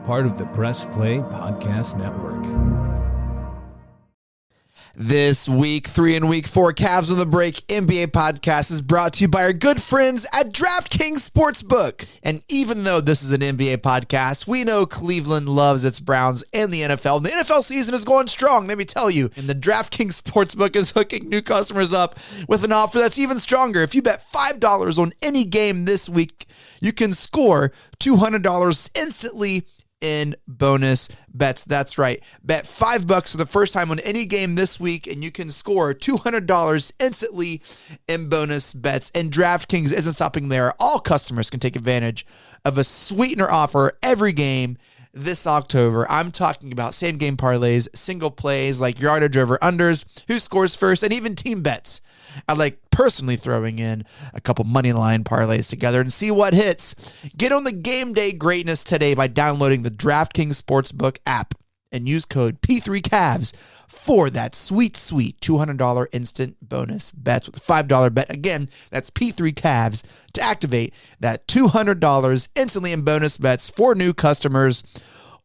part of the Press Play Podcast Network. This week, 3 and week 4 Cavs on the Break NBA podcast is brought to you by our good friends at DraftKings Sportsbook. And even though this is an NBA podcast, we know Cleveland loves its Browns and the NFL. And the NFL season is going strong, let me tell you. And the DraftKings Sportsbook is hooking new customers up with an offer that's even stronger. If you bet $5 on any game this week, you can score $200 instantly in bonus bets. That's right. Bet $5 for the first time on any game this week, and you can score $200 instantly in bonus bets. And DraftKings isn't stopping there. All customers can take advantage of a sweetener offer every game this October. I'm talking about same game parlays, single plays like yardage over unders, who scores first, and even team bets. I like personally throwing in a couple money line parlays together and see what hits. Get on the game day greatness today by downloading the DraftKings Sportsbook app and use code P3Cavs for that sweet $200 instant bonus bets with a $5 bet. Again, that's P3Cavs to activate that $200 instantly in bonus bets for new customers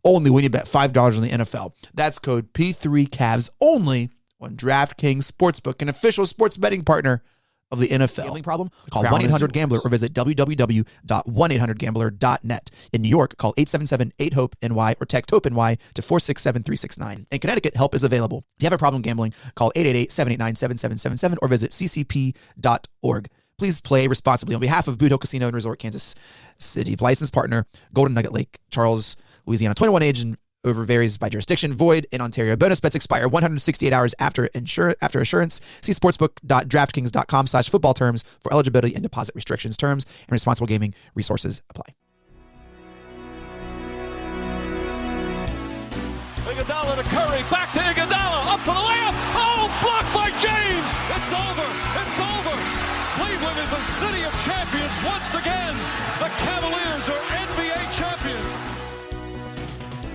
only when you bet $5 on the NFL. That's code P3Cavs only on DraftKings Sportsbook, an official sports betting partner of the NFL. Gambling problem? Call 1-800-GAMBLER or visit www.1800gambler.net. In New York, call 877-8-HOPE-NY or text HOPE-NY to 467-369. In Connecticut, help is available. If you have a problem gambling, call 888-789-7777 or visit ccp.org. Please play responsibly. On behalf of Boot Hill Casino and Resort, Kansas City, licensed partner, Golden Nugget Lake, Charles, Louisiana. 21 age and over varies by jurisdiction. Void in Ontario. Bonus bets expire 168 hours after assurance. See sportsbook.draftkings.com/football terms for eligibility and deposit restrictions. Terms and responsible gaming resources apply. Iguodala to Curry, back to Iguodala, up for the layup. Oh, blocked by James. It's over. It's over. Cleveland is a city of champions once again. The Cavaliers are NBA champions.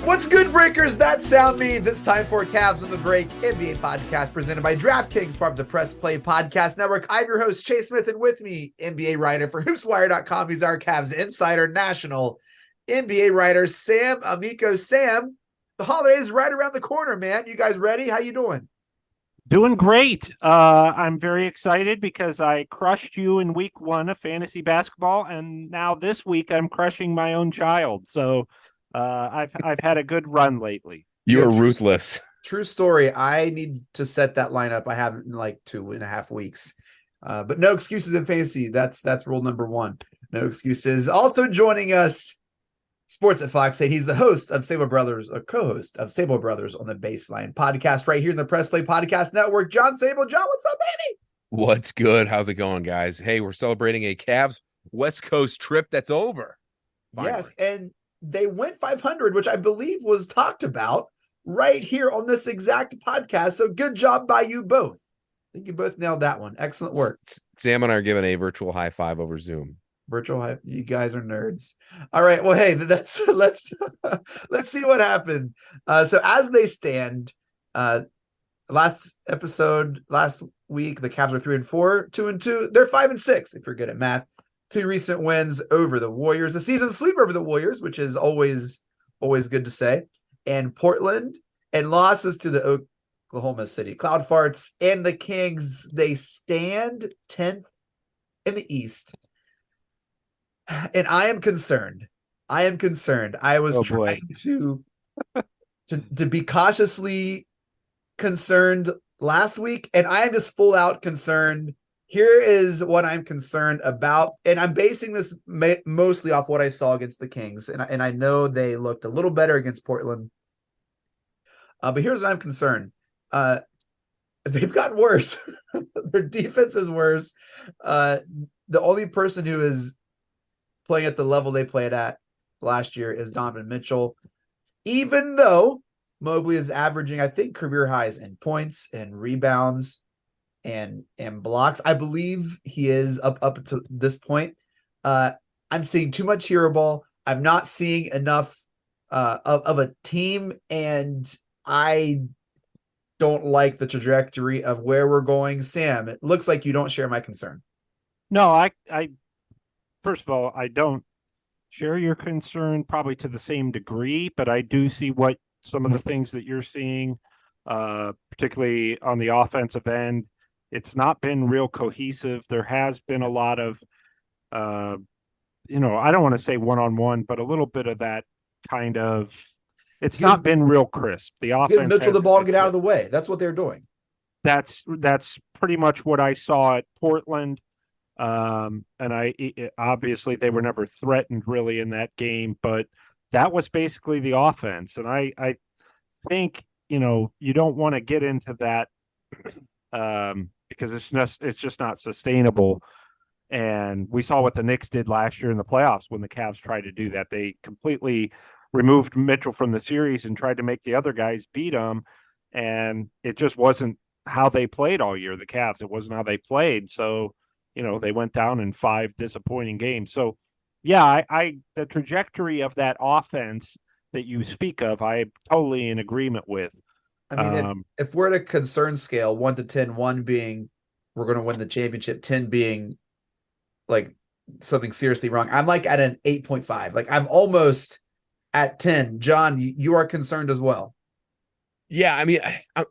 What's good, Breakers? That sound means it's time for Cavs on the Break NBA podcast presented by DraftKings, part of the Press Play Podcast Network. I'm your host, Chase Smith, and with me, NBA writer for HoopsWire.com. He's our Cavs insider, national NBA writer, Sam Amico. Sam, the holidays right around the corner, man. You guys ready? How you doing? Doing great. I'm very excited because I crushed you in week 1 of fantasy basketball, and now this week I'm crushing my own child. So I've had a good run lately. You are ruthless. True story. I need to set that lineup. I haven't in like 2.5 weeks. But no excuses in fantasy. That's rule number 1. No excuses. Also joining us, Sports at Fox 8. He's the host of Sabol Brothers, a co-host of Sabol Brothers on the Baseline podcast right here in the Press Play Podcast Network. John Sabol. John, what's up, baby? What's good? How's it going, guys? Hey, we're celebrating a Cavs West Coast trip that's over. Finally. Yes, and they went 500, which I believe was talked about right here on this exact podcast. So good job by you both. I think you both nailed that one. Excellent work. Sam and I are giving a virtual high five over Zoom. Virtual high. You guys are nerds. All right. Well, hey, let's see what happened. So as they stand, last week, the Cavs were 3-4, 2-2. They're 5-6 if you're good at math. 2 recent wins over the Warriors, a season sweep over the Warriors, which is always good to say, and Portland, and losses to the Oklahoma City Cloud Farts and the Kings. They stand 10th in the East, and I am concerned. I was trying to be cautiously concerned last week, and I am just full out concerned. Here is what I'm concerned about, and I'm basing this mostly off what I saw against the Kings, and I know they looked a little better against Portland. But here's what I'm concerned. They've gotten worse. Their defense is worse. The only person who is playing at the level they played at last year is Donovan Mitchell, even though Mobley is averaging, I think, career highs in points and rebounds and blocks. I believe he is up to this point. I'm seeing too much hero ball. I'm not seeing enough of a team, and I don't like the trajectory of where we're going. Sam, it looks like you don't share my concern. No, I first of all, I don't share your concern probably to the same degree, but I do see what some of the things that you're seeing, particularly on the offensive end. It's not been real cohesive. There has been a lot of, I don't want to say one-on-one, but a little bit of that kind of. It's not been real crisp. The offense give Mitchell the ball and get out of the way. That's what they're doing. That's pretty much what I saw at Portland. And obviously they were never threatened really in that game, but that was basically the offense. And I think, you don't want to get into that because it's just not sustainable. And we saw what the Knicks did last year in the playoffs when the Cavs tried to do that. They completely removed Mitchell from the series and tried to make the other guys beat him. And it just wasn't how they played all year, the Cavs. It wasn't how they played. So, they went down in 5 disappointing games. So, yeah, the trajectory of that offense that you speak of, I'm totally in agreement with. I mean, if we're at a concern scale, 1 to 10, 1 being we're going to win the championship, 10 being like something seriously wrong, I'm like at an 8.5. Like I'm almost at 10. John, you are concerned as well. Yeah, I mean,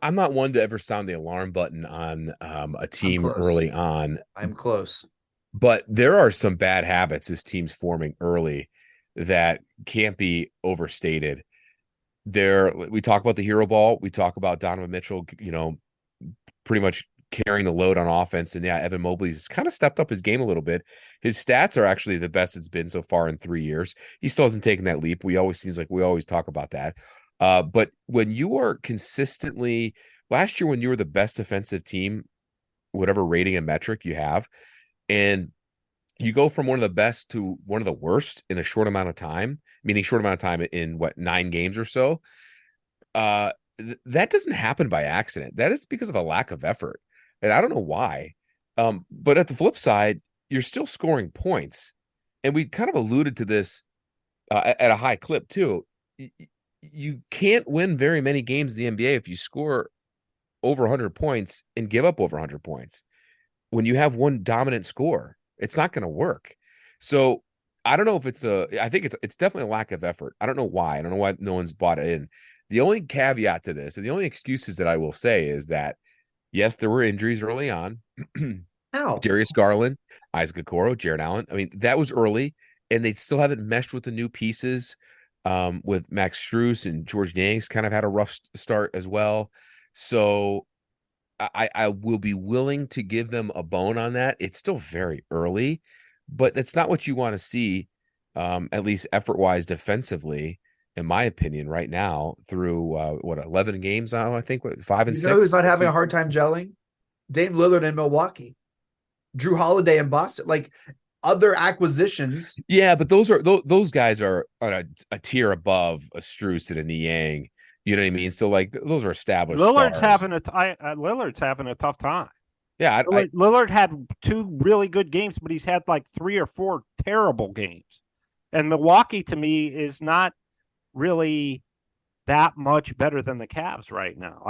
I'm not one to ever sound the alarm button on a team early on. I'm close. But there are some bad habits this team's forming early that can't be overstated. We talk about the hero ball. We talk about Donovan Mitchell, pretty much carrying the load on offense. And yeah, Evan Mobley's kind of stepped up his game a little bit. His stats are actually the best it's been so far in 3 years. He still hasn't taken that leap. We always talk about that. But when you are consistently, last year when you were the best defensive team, whatever rating and metric you have, and you go from one of the best to one of the worst in a short amount of time, meaning short amount of time in 9 games or so, that doesn't happen by accident. That is because of a lack of effort. And I don't know why. But at the flip side, you're still scoring points. And we kind of alluded to this at a high clip too. You can't win very many games in the NBA if you score over 100 points and give up over 100 points. When you have one dominant score, it's not going to work. So I don't know if I think it's definitely a lack of effort. I don't know why. I don't know why no one's bought it in. The only caveat to this, and the only excuses that I will say is that, yes, there were injuries early on. How? Darius Garland, Isaac Okoro, Jared Allen. I mean, that was early, and they still haven't meshed with the new pieces. With Max Strus and George Niang's kind of had a rough start as well. So I will be willing to give them a bone on that. It's still very early, but that's not what you want to see, at least effort-wise defensively, in my opinion, right now through 11 games now, I think, 5 and 6. Who's not having a hard time gelling? Dame Lillard in Milwaukee, Drew Holiday in Boston. Like other acquisitions. Yeah, but those guys are on a tier above a Strus and a Niang. You know what I mean? So like those are established. Lillard's stars. Lillard's having a tough time. Yeah, Lillard had 2 really good games, but he's had like 3 or 4 terrible games. And Milwaukee to me is not really that much better than the Cavs right now.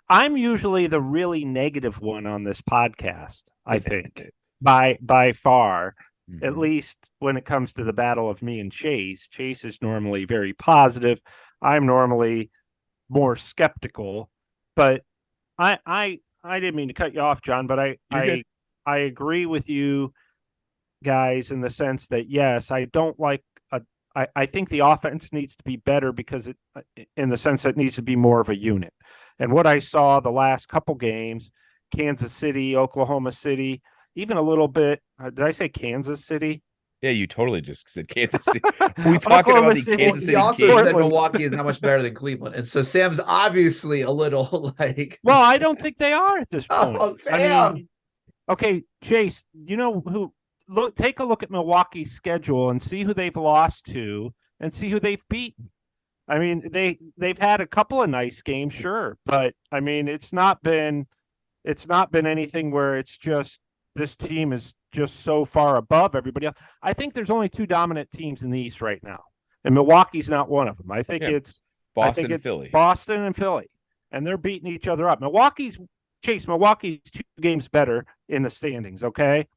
I'm usually the really negative one on this podcast, I think. by far, at least when it comes to the battle of me and Chase. Chase is normally very positive. I'm normally more skeptical, but I didn't mean to cut you off, John, but I agree with you guys in the sense that, yes, I don't like I think the offense needs to be better because in the sense that it needs to be more of a unit. And what I saw the last couple games, Kansas City, Oklahoma City, even a little bit. Did I say Kansas City? Yeah, you totally just said Kansas City. We talking about the Kansas City. He also said Milwaukee is not much better than Cleveland, and so Sam's obviously a little like. Well, I don't think they are at this point. Oh, Sam. Okay, Chase. You know who? Take a look at Milwaukee's schedule and see who they've lost to, and see who they've beaten. I mean, they've had a couple of nice games, sure, but I mean, it's not been anything where it's just this team is just so far above everybody else. I think there's only 2 dominant teams in the East right now, and Milwaukee's not one of them. I think it's Boston and Philly. Boston and Philly, and they're beating each other up. Milwaukee's 2 games better in the standings, okay?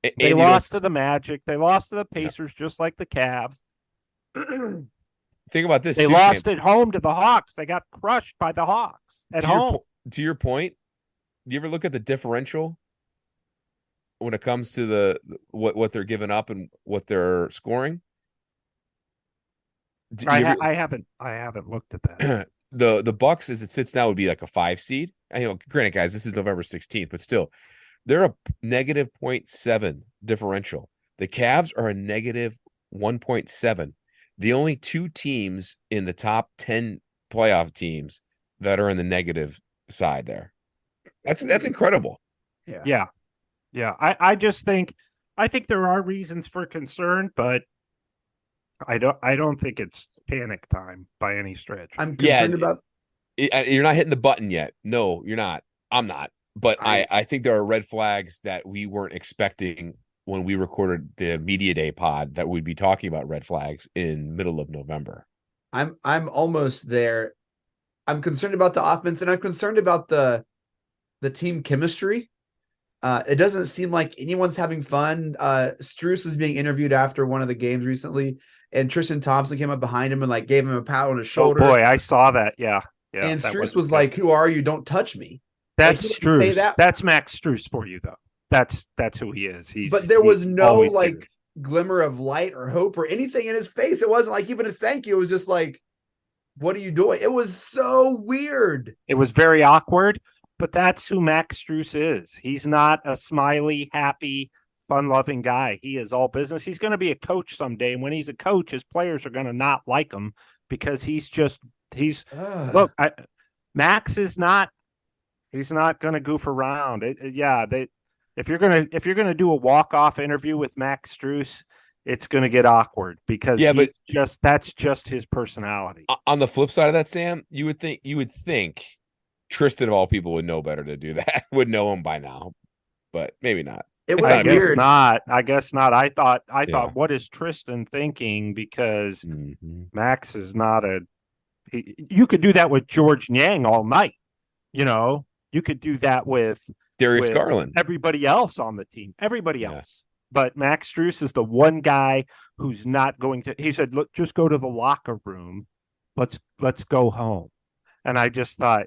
And They you lost to the Magic. They lost to the Pacers, just like the Cavs. think about this They too, lost Sam. at home to the Hawks. They got crushed by the Hawks at home. To your point, do you ever look at the differential when it comes to the what they're giving up and what they're scoring? I haven't looked at that. The Bucks, as it sits now, would be like a 5 seed. Granted, guys, this is November 16th, but still, they're a negative 0.7 differential. The Cavs are a negative 1.7. The only two teams in the top 10 playoff teams that are in the negative side there. That's incredible. Yeah. I just think there are reasons for concern, but I don't think it's panic time by any stretch. I'm concerned about. You're not hitting the button yet. No, you're not. I'm not. But I think there are red flags that we weren't expecting when we recorded the Media Day pod, that we'd be talking about red flags in middle of November. I'm almost there. I'm concerned about the offense, and I'm concerned about the team chemistry. It doesn't seem like anyone's having fun. Strus is being interviewed after one of the games recently, and Tristan Thompson came up behind him and like gave him a pat on his shoulder. Oh boy, I saw that. Yeah. And Strus was like, "Who are you? Don't touch me." That's like, Strus. Say that. That's Max Strus for you, though. That's who he is. But there was no like glimmer of light or hope or anything in his face. It wasn't like even a thank you. It was just like, "What are you doing?" It was so weird. It was very awkward. But that's who Max Strus is. He's not a smiley, happy, fun-loving guy. He is all business. He's going to be a coach someday. And when he's a coach, his players are going to not like him because look, Max is not, he's not going to goof around. If you're going to do a walk-off interview with Max Strus, it's going to get awkward because that's just his personality. On the flip side of that, Sam, you would think Tristan of all people would know better to do that, would know him by now, but maybe not. It was weird. I guess not. I thought, what is Tristan thinking? Because Max is not you could do that with George Niang all night. You could do that with Darius Garland, everybody else on the team, everybody else. But Max Strus is the one guy who's not going to, he said, look, just go to the locker room. Let's go home. And I just thought,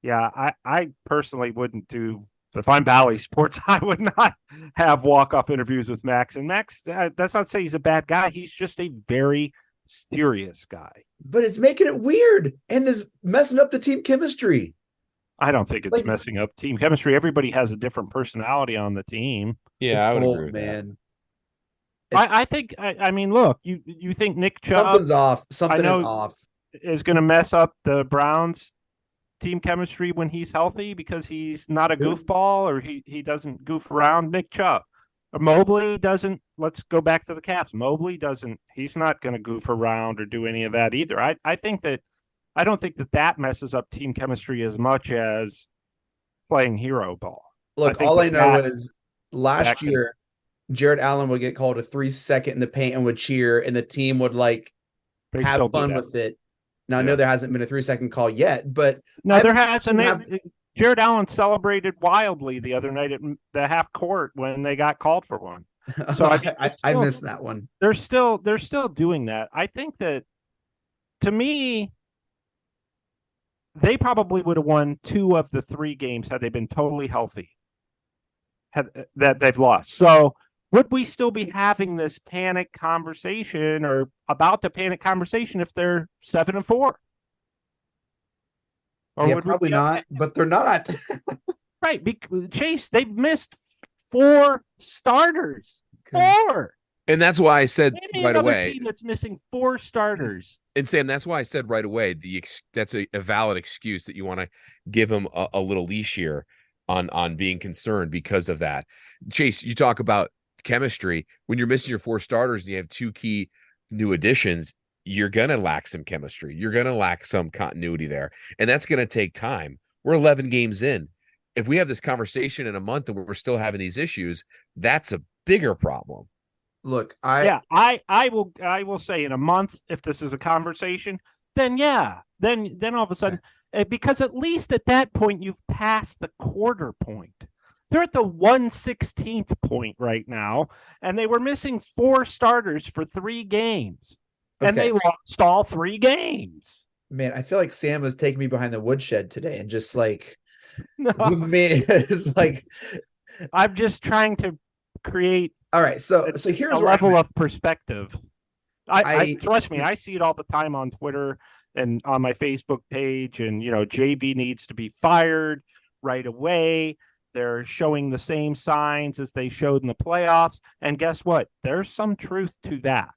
I personally wouldn't do, if I'm Bally Sports, I would not have walk-off interviews with Max. And Max, that's not to say he's a bad guy. He's just a very serious guy. But it's making it weird and is messing up the team chemistry. I don't think it's messing up team chemistry. Everybody has a different personality on the team. Yeah, I would agree with man. that. I think, I mean, look, you think Nick Chubb something's off. Something is off. Is going to mess up the Browns team chemistry when he's healthy because he's not a goofball or he doesn't goof around. Nick Chubb. Mobley doesn't. Let's go back to the Caps. Mobley doesn't. He's not going to goof around or do any of that either. I don't think that messes up team chemistry as much as playing hero ball. Look, all I know is last year, Jared Allen would get called a 3-second in the paint and would cheer, and the team would have fun with it. Now, I know there hasn't been a 3-second call yet, but no, there has. And Jared Allen celebrated wildly the other night at the half court when they got called for one. So I missed that one. They're still doing that. I think that, to me, they probably would have won 2 of the 3 games had they been totally healthy. That they've lost. So would we still be having this panic conversation or about the panic conversation if they're 7-4? Or probably not, but they're not. Right. Chase, they've missed 4 starters. Okay. 4. And that's why I said right away. Team that's missing 4 starters. And Sam, that's why I said right away, that's a valid excuse that you want to give him a little leash here on being concerned because of that. Chase, you talk about chemistry. When you're missing your 4 starters and you have 2 key new additions, you're going to lack some chemistry. You're going to lack some continuity there. And that's going to take time. We're 11 games in. If we have this conversation in a month and we're still having these issues, that's a bigger problem. Look, I will say in a month, if this is a conversation, then all of a sudden, because at least at that point you've passed the quarter point. They're at the 116th point right now, and they were missing 4 starters for 3 games, and Okay. they lost all 3 games. Man, I feel like Sam was taking me behind the woodshed today and just like No, with me it's like, I'm just trying to create all right, so here's a where level of perspective. I I trust me, I see it all the time on Twitter and on my Facebook page, and JB needs to be fired right away. They're showing the same signs as they showed in the playoffs. And guess what? There's some truth to that.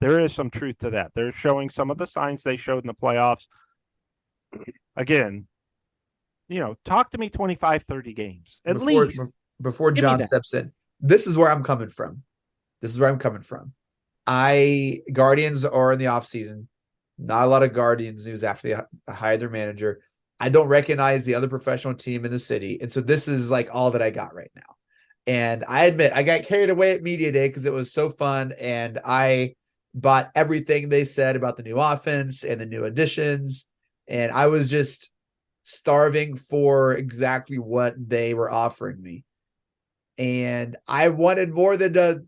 There is some truth to that. They're showing some of the signs they showed in the playoffs. Again, talk to me 25, 30 games at least. before Give me John that. steps in. This is where I'm coming from. Guardians are in the off season. Not a lot of Guardians news after they hired their manager. I don't recognize the other professional team in the city. And so this is like all that I got right now. And I admit I got carried away at Media Day because it was so fun. And I bought everything they said about the new offense and the new additions. And I was just starving for exactly what they were offering me. And I wanted more than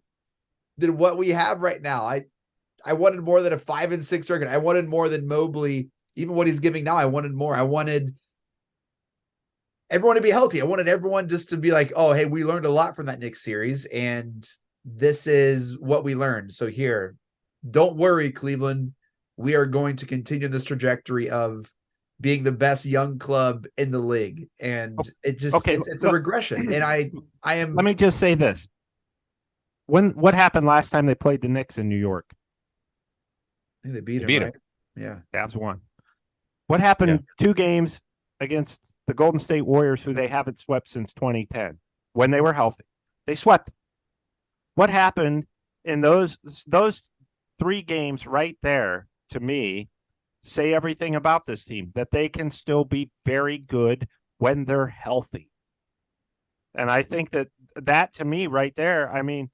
what we have right now. I wanted more than a 5-6 record. I wanted more than Mobley. Even what he's giving now, I wanted more. I wanted everyone to be healthy. I wanted everyone just to be like, oh, hey, we learned a lot from that Knicks series, and this is what we learned. So here, don't worry, Cleveland. We are going to continue this trajectory of being the best young club in the league. And it just Okay, it's a regression. And I am Let me just say this. What happened last time they played the Knicks in New York? I think they beat him, right? Yeah. Cavs won. What happened 2 games against the Golden State Warriors, who they haven't swept since 2010, when they were healthy? They swept. What happened in those 3 games right there, to me, say everything about this team, that they can still be very good when they're healthy. And I think that to me right there, I mean,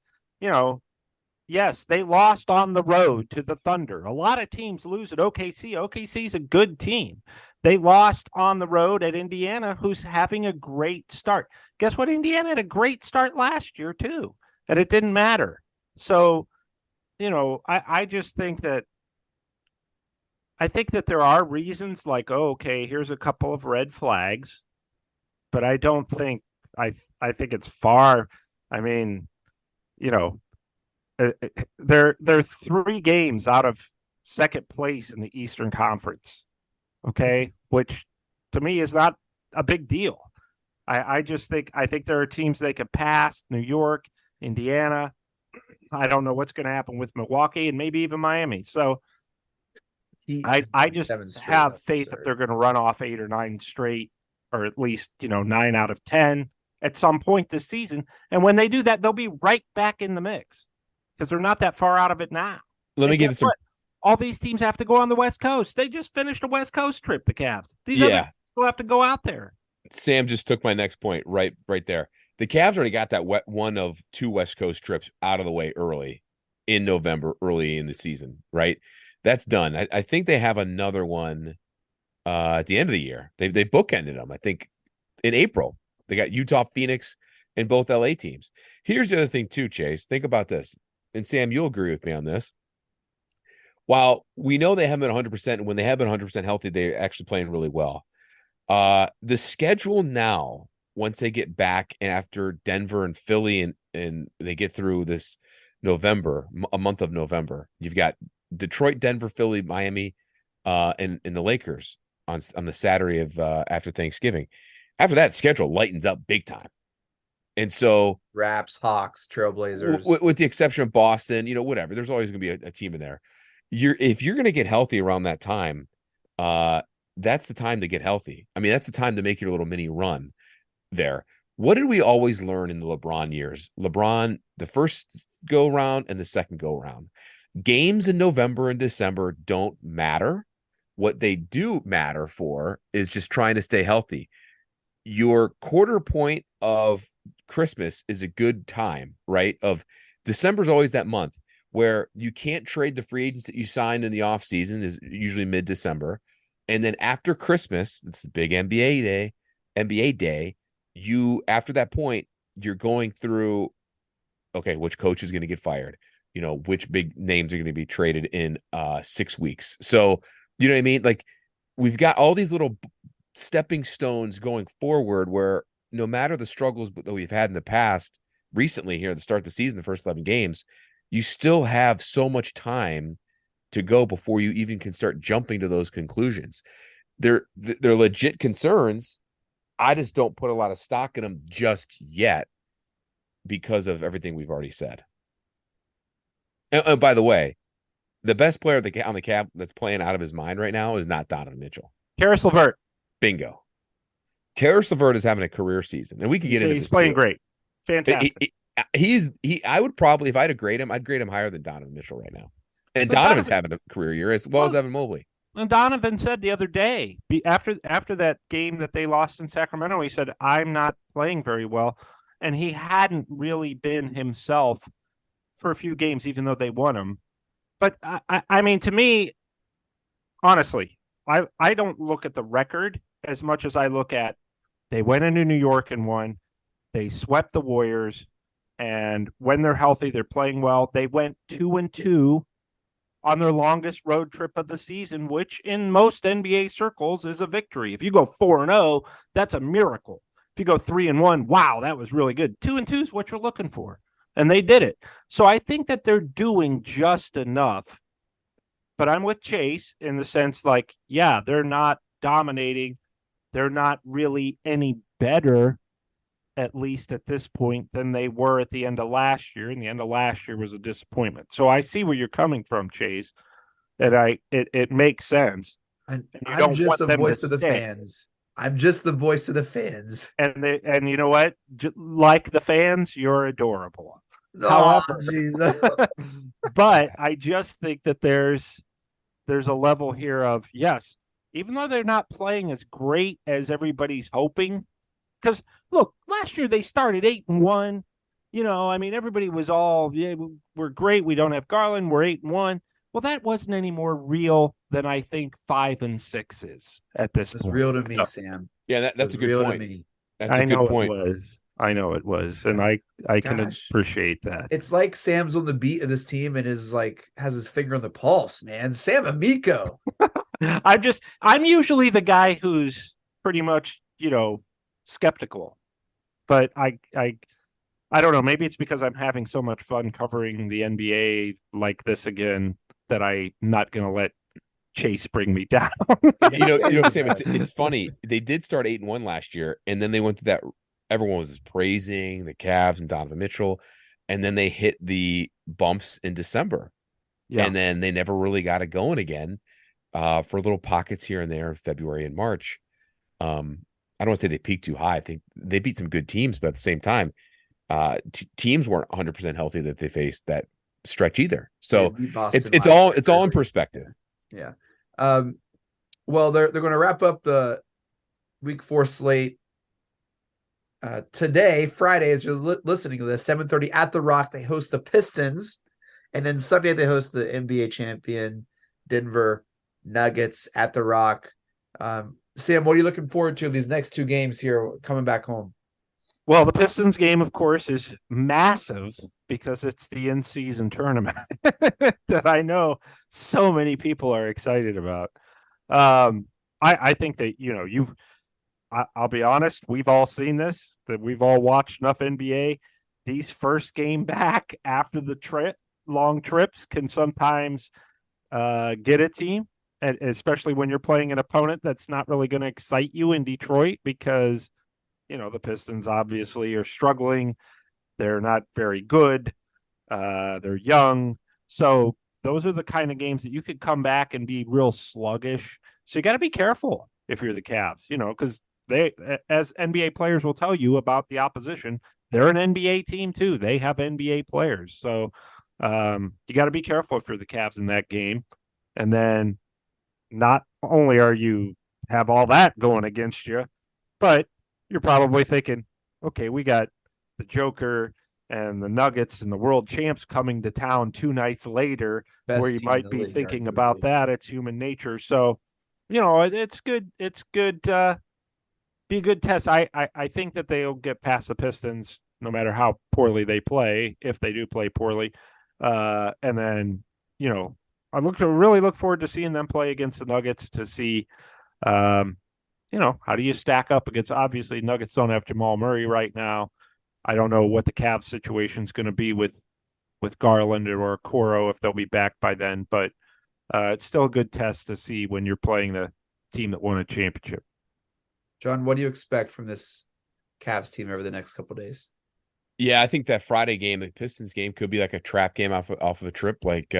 yes, they lost on the road to the Thunder. A lot of teams lose at OKC. OKC's a good team. They lost on the road at Indiana, who's having a great start. Guess what? Indiana had a great start last year, too, and it didn't matter. So, I just think that there are reasons like, oh, okay, here's a couple of red flags, but I don't think I think it's far. I mean, they're 3 games out of second place in the Eastern Conference. Okay, which to me is not a big deal. I think there are teams they could pass: New York, Indiana. I don't know what's going to happen with Milwaukee and maybe even Miami. So I just have faith that they're going to run off 8 or 9 straight, or at least 9 out of 10 at some point this season. And when they do that, they'll be right back in the mix because they're not that far out of it now. Let me give you some. All these teams have to go on the West Coast. They just finished a West Coast trip, the Cavs. These other teams will have to go out there. Sam just took my next point right there. The Cavs already got that one of 2 West Coast trips out of the way early in November, early in the season, right? That's done. I think they have another one at the end of the year. They bookended them, I think, in April. They got Utah, Phoenix, and both LA teams. Here's the other thing too, Chase. Think about this. And Sam, you'll agree with me on this. While we know they haven't been 100%, and when they have been 100% healthy, they're actually playing really well. The schedule now, once they get back after Denver and Philly and they get through this November, a month of November, you've got Detroit, Denver, Philly, Miami, and the Lakers on the Saturday of after Thanksgiving. After that, schedule lightens up big time. And so Raps, Hawks, Trailblazers, with the exception of Boston, whatever, there's always going to be a team in there. If you're going to get healthy around that time, that's the time to get healthy. I mean, that's the time to make your little mini run there. What did we always learn in the LeBron years? LeBron, the first go round and the second go round. Games in November and December don't matter. What they do matter for is just trying to stay healthy. Your quarter point of Christmas is a good time, right? Of December is always that month where you can't trade the free agents that you signed in the offseason, is usually mid-December. And then after Christmas, it's the big NBA day, you after that point, you're going through, okay, which coach is going to get fired? Which big names are going to be traded in 6 weeks. So, you know what I mean? Like, we've got all these little stepping stones going forward where no matter the struggles that we've had in the past, recently here at the start of the season, the first 11 games, you still have so much time to go before you even can start jumping to those conclusions. They're legit concerns. I just don't put a lot of stock in them just yet because of everything we've already said. And by the way, the best player on the Cavs that's playing out of his mind right now is not Donovan Mitchell. Karis LeVert. Bingo. Karis LeVert is having a career season, and we could get into this. He's playing too. Great. Fantastic. I would probably, if I had to grade him, I'd grade him higher than Donovan Mitchell right now. And But Donovan's having a career year as well as Evan Mobley. And Donovan said the other day, after that game that they lost in Sacramento, he said, I'm not playing very well. And he hadn't really been himself for a few games, even though they won him. But I mean, to me, honestly, I don't look at the record as much as I look at they went into New York and won. They swept the Warriors. And when they're healthy, they're playing well. They went 2-2 on their longest road trip of the season, which in most NBA circles is a victory. If you go 4-0, that's a miracle. If you go 3-1, wow, that was really good. 2-2 is what you're looking for. And they did it. So I think that they're doing just enough. But I'm with Chase in the sense like, yeah, they're not dominating. They're not really any better, at least at this point, than they were at the end of last year. And the end of last year was a disappointment. So I see where you're coming from, Chase. And it makes sense. And I'm just a voice of the fans. I'm just the voice of the fans. And you know what? Like the fans, you're adorable. Oh, however, but I just think that there's a level here of, yes, even though they're not playing as great as everybody's hoping, because look, last year they started 8-1. I mean, everybody was all, yeah, we're great. We don't have Garland. We're 8-1. Well, that wasn't any more real than I think 5-6 is at this point. It's real to me, Sam. Yeah, that's a good point. To me. That's a good point. I know it was, and I can appreciate that. It's like Sam's on the beat of this team and is like has his finger on the pulse, man. Sam Amico. I'm usually the guy who's pretty much, skeptical, but I don't know. Maybe it's because I'm having so much fun covering the NBA like this again that I'm not going to let Chase bring me down. Sam, it's funny. They did start 8-1 last year, and then they went through that. Everyone was just praising the Cavs and Donovan Mitchell, and then they hit the bumps in December, and then they never really got it going again for little pockets here and there in February and March. I don't want to say they peaked too high. I think they beat some good teams, but at the same time, teams weren't 100% healthy that they faced that stretch either. So it's all in perspective. Yeah. Well, they're going to wrap up the week 4 slate today, Friday, as you're listening to this, 7:30 at the Rock. They host the Pistons, and then Sunday they host the NBA champion Denver Nuggets at the Rock. Sam, what are you looking forward to these next 2 games here coming back home? Well, the Pistons game, of course, is massive because it's the in-season tournament that I know so many people are excited about. I think that, I'll be honest, we've all seen this, that we've all watched enough NBA. These first game back after the long trips can sometimes get a team, and especially when you're playing an opponent that's not really going to excite you in Detroit because, the Pistons obviously are struggling. They're not very good. They're young. So those are the kind of games that you could come back and be real sluggish. So you got to be careful if you're the Cavs, because they, as NBA players will tell you about the opposition, they're an NBA team too. They have NBA players. So you got to be careful if you're the Cavs in that game. And then not only are you have all that going against you, but you're probably thinking, okay, we got the Joker and the Nuggets and the world champs coming to town 2 nights later, where you might be thinking about that. It's human nature. So, it's good. It's good be a good test. I think that they'll get past the Pistons no matter how poorly they play, if they do play poorly. And then, I really look forward to seeing them play against the Nuggets to see, how do you stack up against, obviously Nuggets don't have Jamal Murray right now. I don't know what the Cavs situation is going to be with Garland or Coro, if they'll be back by then, but it's still a good test to see when you're playing the team that won a championship. John, what do you expect from this Cavs team over the next couple of days? Yeah, I think that Friday game, the Pistons game, could be like a trap game off of a trip, like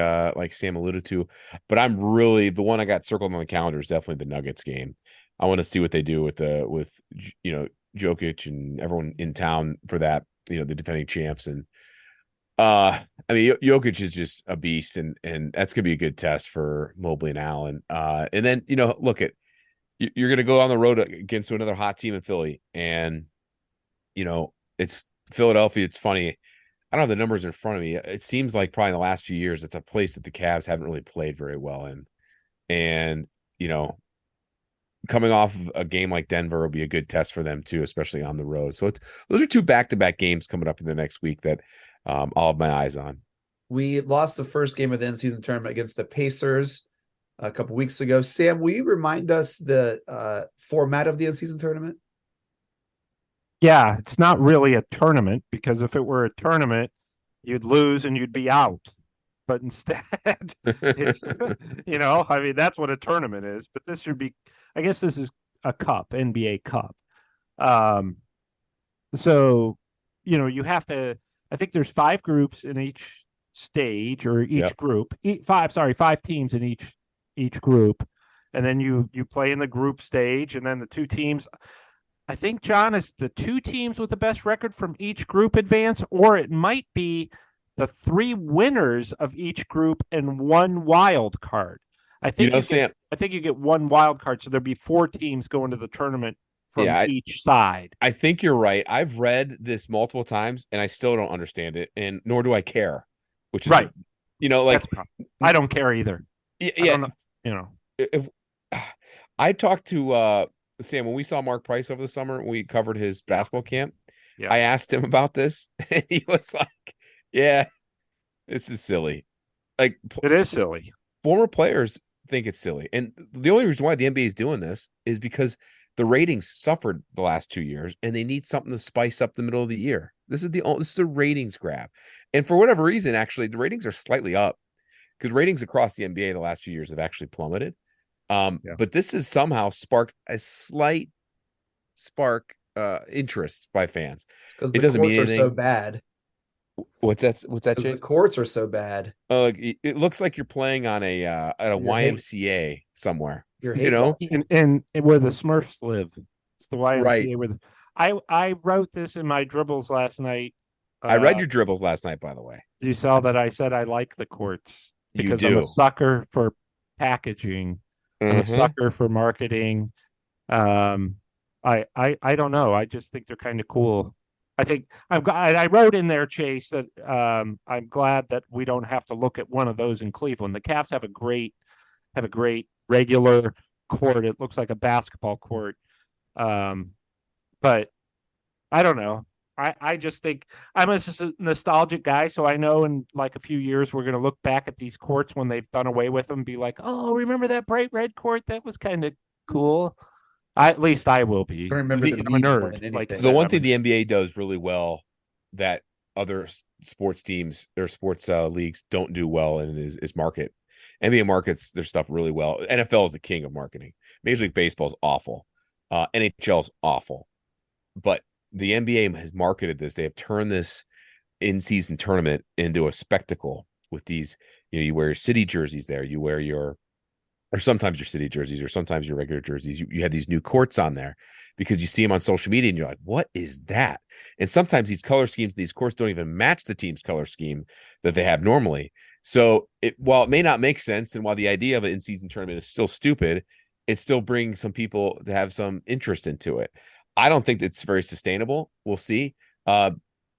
Sam alluded to. But I'm really, the one I got circled on the calendar is definitely the Nuggets game. I want to see what they do with Jokic and everyone in town for that, the defending champs. And Jokic is just a beast, and that's gonna be a good test for Mobley and Allen. And then look at, you're going to go on the road against another hot team in Philly. And, it's Philadelphia. It's funny. I don't have the numbers in front of me. It seems like probably in the last few years, it's a place that the Cavs haven't really played very well in. And, coming off of a game like Denver will be a good test for them too, especially on the road. So those are 2 back-to-back games coming up in the next week that I'll have my eyes on. We lost the first game of the in-season tournament against the Pacers a couple weeks ago. Sam, will you remind us the format of the in-season tournament? Yeah, it's not really a tournament, because if it were a tournament, you'd lose and you'd be out. But instead, it's, that's what a tournament is. But this should be, I guess this is a cup, NBA Cup. So, you have to, I think there's 5 groups in each stage, or each group, 5 teams in each group, and then you play in the group stage, and then the 2 teams, I think, John, is the 2 teams with the best record from each group advance, or it might be the 3 winners of each group and 1 wild card. I think Sam, I think you get 1 wild card, so there'd be 4 teams going to the tournament from each side. I think you're right. I've read this multiple times and I still don't understand it, and nor do I care. Which is right. I don't care either. Yeah. If I talked to Sam when we saw Mark Price over the summer, when we covered his basketball camp. Yeah. I asked him about this, and he was like, "Yeah, this is silly. Like, it is silly. Former players think it's silly, and the only reason why the NBA is doing this is because the ratings suffered the last 2 years, and they need something to spice up the middle of the year. This is a ratings grab, and for whatever reason, actually, the ratings are slightly up, because ratings across the NBA the last few years have actually plummeted. But this has somehow sparked a slight interest by fans. Because the courts are so bad. What's that? The courts are so bad. It looks like you're playing on at a YMCA somewhere. And where the Smurfs live. It's the YMCA. Right. Where I wrote this in my dribbles last night. I read your dribbles last night, by the way. You saw that I said I like the courts because I'm a sucker for packaging. I'm a sucker for marketing. I don't know. I just think they're kind of cool. I wrote in there, Chase, that I'm glad that we don't have to look at one of those in Cleveland. The Cavs have a great regular court. It looks like a basketball court. But I don't know. I just think I'm just a nostalgic guy, so I know in like a few years we're going to look back at these courts when they've done away with them and be like, oh, remember that bright red court? That was kind of cool. At least I will be. I remember I'm a nerd. Like the one thing the NBA does really well that other sports teams or sports leagues don't do well, and is market. NBA markets their stuff really well. NFL is the king of marketing. Major League Baseball is awful. NHL is awful. But the NBA has marketed this. They have turned this in-season tournament into a spectacle with these. You wear your city jerseys there. You wear or sometimes your city jerseys, or sometimes your regular jerseys. You have these new courts on there because you see them on social media and you're like, what is that? And sometimes these color schemes, these courts don't even match the team's color scheme that they have normally. So while it may not make sense, and while the idea of an in-season tournament is still stupid, it still brings some people to have some interest into it. I don't think it's very sustainable. We'll see.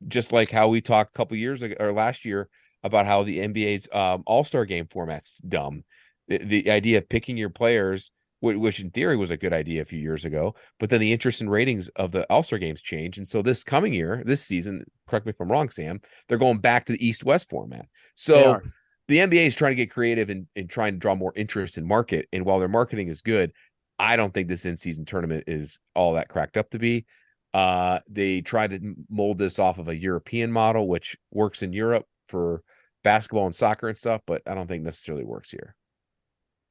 Just like how we talked a couple years ago or last year about how the NBA's All-Star game format's dumb. The idea of picking your players which in theory was a good idea a few years ago. But then the interest and ratings of the All-Star games changed. And so this coming year, this season, correct me if I'm wrong, Sam, they're going back to the East-West format. So the NBA is trying to get creative and trying to draw more interest in market. And while their marketing is good, I don't think this in-season tournament is all that cracked up to be. They tried to mold this off of a European model, which works in Europe for basketball and soccer and stuff, but I don't think necessarily works here.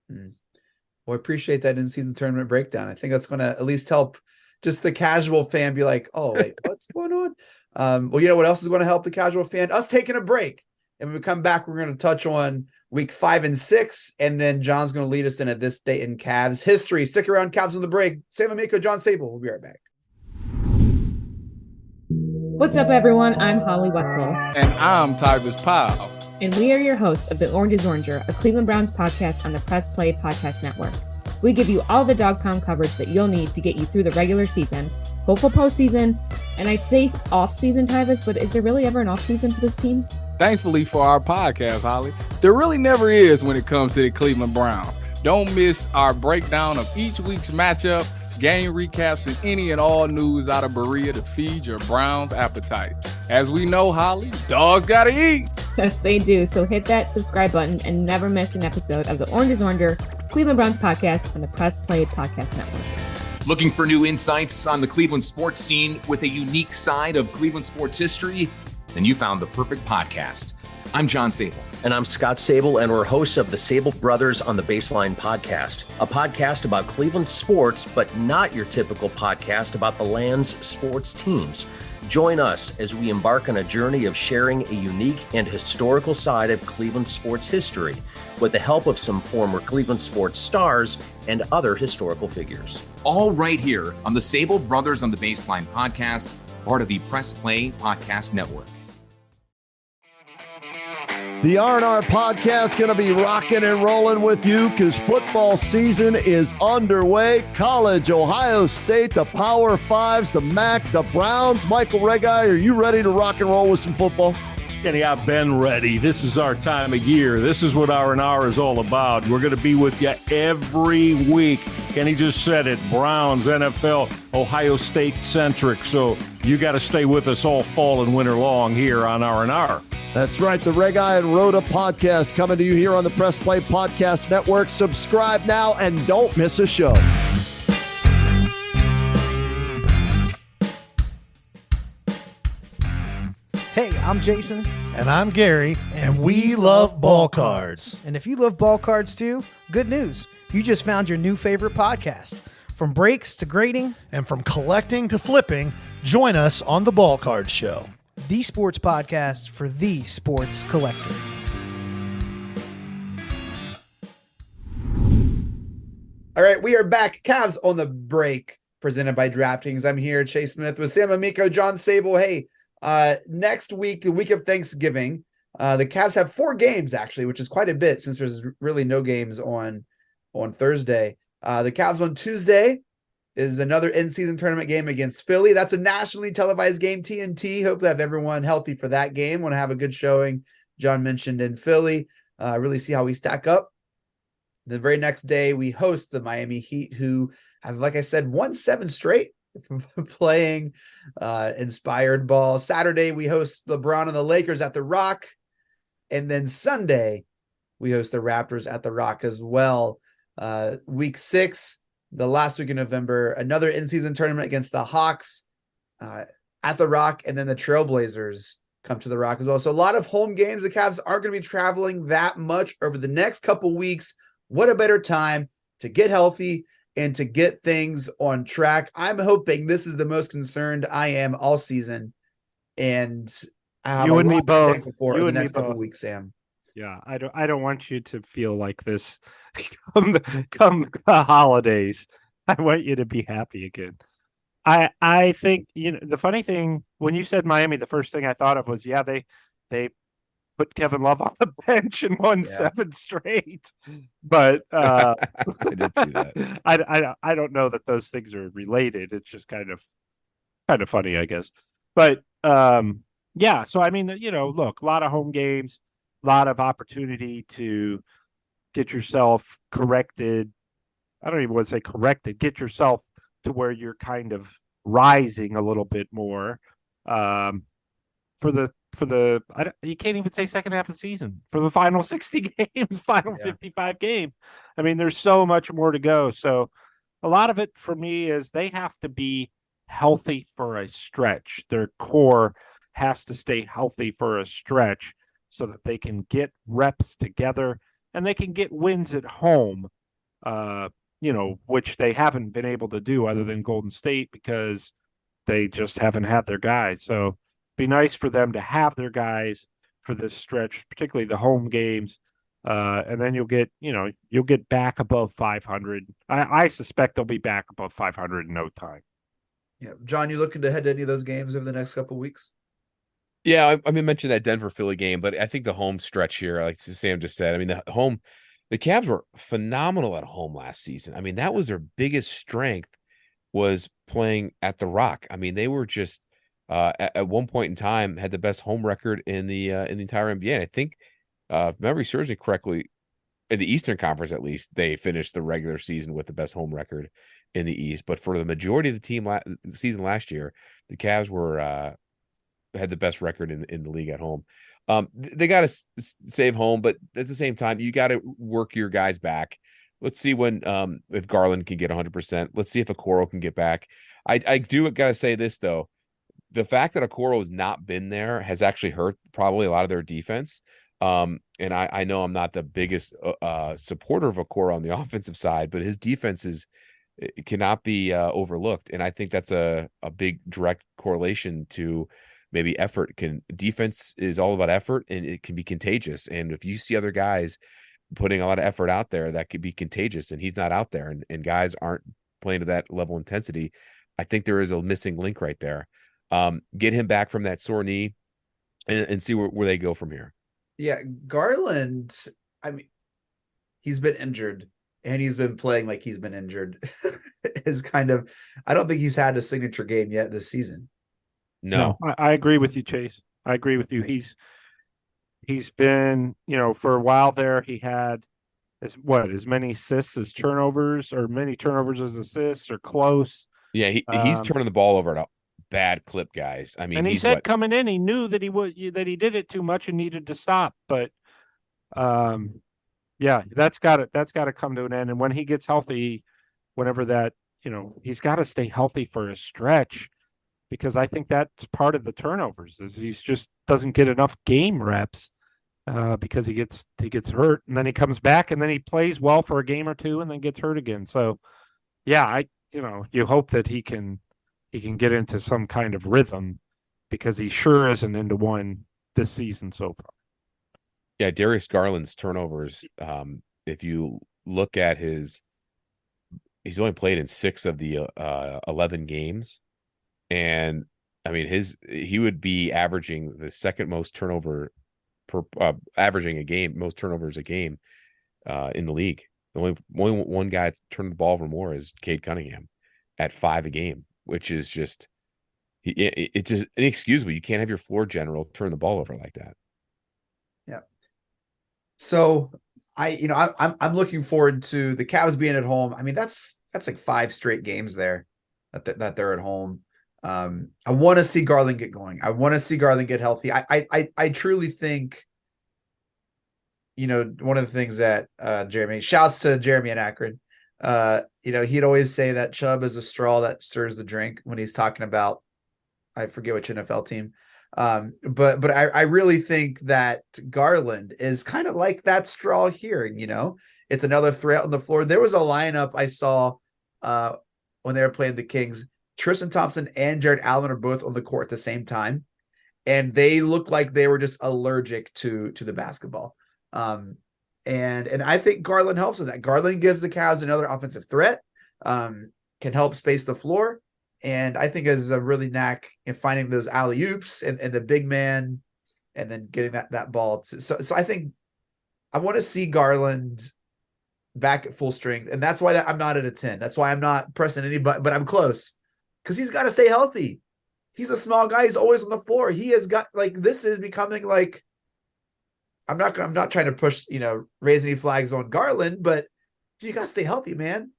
Well, I appreciate that in-season tournament breakdown. I think that's going to at least help just the casual fan be like, oh, wait, what's going on? Well, you know what else is going to help the casual fan? Us taking a break. And when we come back, we're going to touch on week 5 and 6, and then John's going to lead us in at this date in Cavs history. Stick around, Cavs on the break. Sam Amico, John Sabol. We'll be right back. What's up, everyone? I'm Holly Wetzel. And I'm Tigers Powell. And we are your hosts of The Orange is Oranger, a Cleveland Browns podcast on the Press Play Podcast Network. We give you all the dog pound coverage that you'll need to get you through the regular season, hopeful postseason, and I'd say off-season, Tyvis, but is there really ever an off-season for this team? Thankfully for our podcast, Holly, there really never is when it comes to the Cleveland Browns. Don't miss our breakdown of each week's matchup, game recaps, and any and all news out of Berea to feed your Browns appetite. As we know, Holly, dogs gotta eat. Yes, they do. So hit that subscribe button and never miss an episode of The Orange is Oranger, Cleveland Browns podcast on the Press Play Podcast Network. Looking for new insights on the Cleveland sports scene with a unique side of Cleveland sports history? Then you found the perfect podcast. I'm John Sabol. And I'm Scott Sabol, and we're hosts of the Sabol Brothers on the Baseline podcast, a podcast about Cleveland sports, but not your typical podcast about the land's sports teams. Join us as we embark on a journey of sharing a unique and historical side of Cleveland sports history with the help of some former Cleveland sports stars and other historical figures. All right here on the Sabol Brothers on the Baseline podcast, part of the Press Play Podcast Network. The R&R podcast going to be rocking and rolling with you because football season is underway. College, Ohio State, the Power Fives, the MAC, the Browns. Michael Regai, are you ready to rock and roll with some football? Kenny, I've been ready. This is our time of year. This is what R&R is all about. We're going to be with you every week. Kenny just said it. Browns, NFL, Ohio State centric. So you got to stay with us all fall and winter long here on R&R. That's right. The Regai and Rhoda podcast coming to you here on the Press Play Podcast Network. Subscribe now and don't miss a show. Hey, I'm Jason. And I'm Gary, and we love ball cards. And if you love ball cards too, good news. You just found your new favorite podcast. From breaks to grading. And from collecting to flipping, join us on the Ball Card Show. The sports podcast for the sports collector. All right, we are back. Cavs on the break, presented by DraftKings. I'm here, Chase Smith, with Sam Amico, John Sabol. Hey, next week, the week of Thanksgiving, the Cavs have 4 games, actually, which is quite a bit since there's really no games on Thursday. The Cavs on Tuesday is another in-season tournament game against Philly. That's a nationally televised game, TNT. Hope to have everyone healthy for that game. Want to have a good showing, John mentioned, in Philly. Really see how we stack up. The very next day, we host the Miami Heat, who have, like I said, won 7 straight playing inspired ball. Saturday, we host LeBron and the Lakers at the Rock. And then Sunday, we host the Raptors at the Rock as well. Week 6, the last week in November, another in-season tournament against the Hawks at the Rock, and then the Trailblazers come to the Rock as well. So a lot of home games. The Cavs aren't going to be traveling that much over the next couple weeks. What a better time to get healthy and to get things on track. I'm hoping this is the most concerned I am all season. And you and me both. For the next couple weeks, Sam. Yeah, I don't want you to feel like this come the holidays. I want you to be happy again. I think, the funny thing, when you said Miami, the first thing I thought of was, they put Kevin Love on the bench and won 7 straight. But I did see that. I don't know that those things are related. It's just kind of funny, I guess. But so I mean, look, a lot of home games. A lot of opportunity to get yourself corrected, I don't even want to say corrected, get yourself to where you're kind of rising a little bit more. You can't even say second half of the season, for the final 60 games, final 55 games. I mean, there's so much more to go. So a lot of it for me is they have to be healthy for a stretch. Their core has to stay healthy for a stretch so that they can get reps together and they can get wins at home, which they haven't been able to do other than Golden State because they just haven't had their guys. So be nice for them to have their guys for this stretch, particularly the home games. And then you'll get back above 500. I suspect they'll be back above 500 in no time. Yeah. John, you looking to head to any of those games over the next couple of weeks? Yeah, I mean, mentioned that Denver Philly game, but I think the home stretch here, like Sam just said, I mean, the Cavs were phenomenal at home last season. I mean, that was their biggest strength, was playing at the Rock. I mean, they were just at one point in time had the best home record in the entire NBA. And I think, if memory serves me correctly, in the Eastern Conference at least, they finished the regular season with the best home record in the East. But for the majority of the season last year, the Cavs were had the best record in the league at home. They got to save home, but at the same time, you got to work your guys back. Let's see when if Garland can get 100%. Let's see if Okoro can get back. I do got to say this though. The fact that Okoro has not been there has actually hurt probably a lot of their defense. And I know I'm not the biggest supporter of Okoro on the offensive side, but his defense cannot be overlooked. And I think that's a big direct correlation to maybe effort. Defense is all about effort, and it can be contagious. And if you see other guys putting a lot of effort out there, that could be contagious, and he's not out there, and guys aren't playing to that level of intensity, I think there is a missing link right there. Get him back from that sore knee and see where they go from here. Yeah, Garland, I mean, he's been injured and he's been playing like he's been injured. Is kind of, I don't think he's had a signature game yet this season. No, I agree with you, Chase. I agree with you. He's been, for a while there, he had as many assists as turnovers, or many turnovers as assists, or close. Yeah, he's turning the ball over at a bad clip, guys. I mean, and he said coming in, he knew that he did it too much and needed to stop. But yeah, that's got to come to an end. And when he gets healthy, whenever that, he's got to stay healthy for a stretch, because I think that's part of the turnovers is he just doesn't get enough game reps because he gets hurt, and then he comes back and then he plays well for a game or two and then gets hurt again. So yeah, you hope that he can get into some kind of rhythm, because he sure isn't into one this season so far. Yeah, Darius Garland's turnovers, if you look at he's only played in 6 of the 11 games. And I mean, he would be averaging the second most turnover most turnovers a game in the league. The only one guy turned the ball over more is Cade Cunningham at 5 a game, which is just it's just inexcusable. You can't have your floor general turn the ball over like that. Yeah. So I'm looking forward to the Cavs being at home. I mean, that's like 5 straight games there that they're at home. I want to see Garland get going. I want to see Garland get healthy. I truly think, one of the things that Jeremy, shouts to Jeremy and Akron, he'd always say that Chubb is a straw that stirs the drink when he's talking about, I forget which NFL team. But I really think that Garland is kind of like that straw here. It's another threat on the floor. There was a lineup I saw when they were playing the Kings. Tristan Thompson and Jared Allen are both on the court at the same time, and they look like they were just allergic to the basketball. And I think Garland helps with that. Garland gives the Cavs another offensive threat, can help space the floor, and I think is a really knack in finding those alley-oops and the big man, and then getting that ball. So I think I want to see Garland back at full strength, and that's why I'm not at a 10. That's why I'm not pressing any button, but I'm close. Because he's got to stay healthy. He's a small guy. He's always on the floor. He has got, this is becoming like, I'm not trying to push, raise any flags on Garland, but you got to stay healthy, man.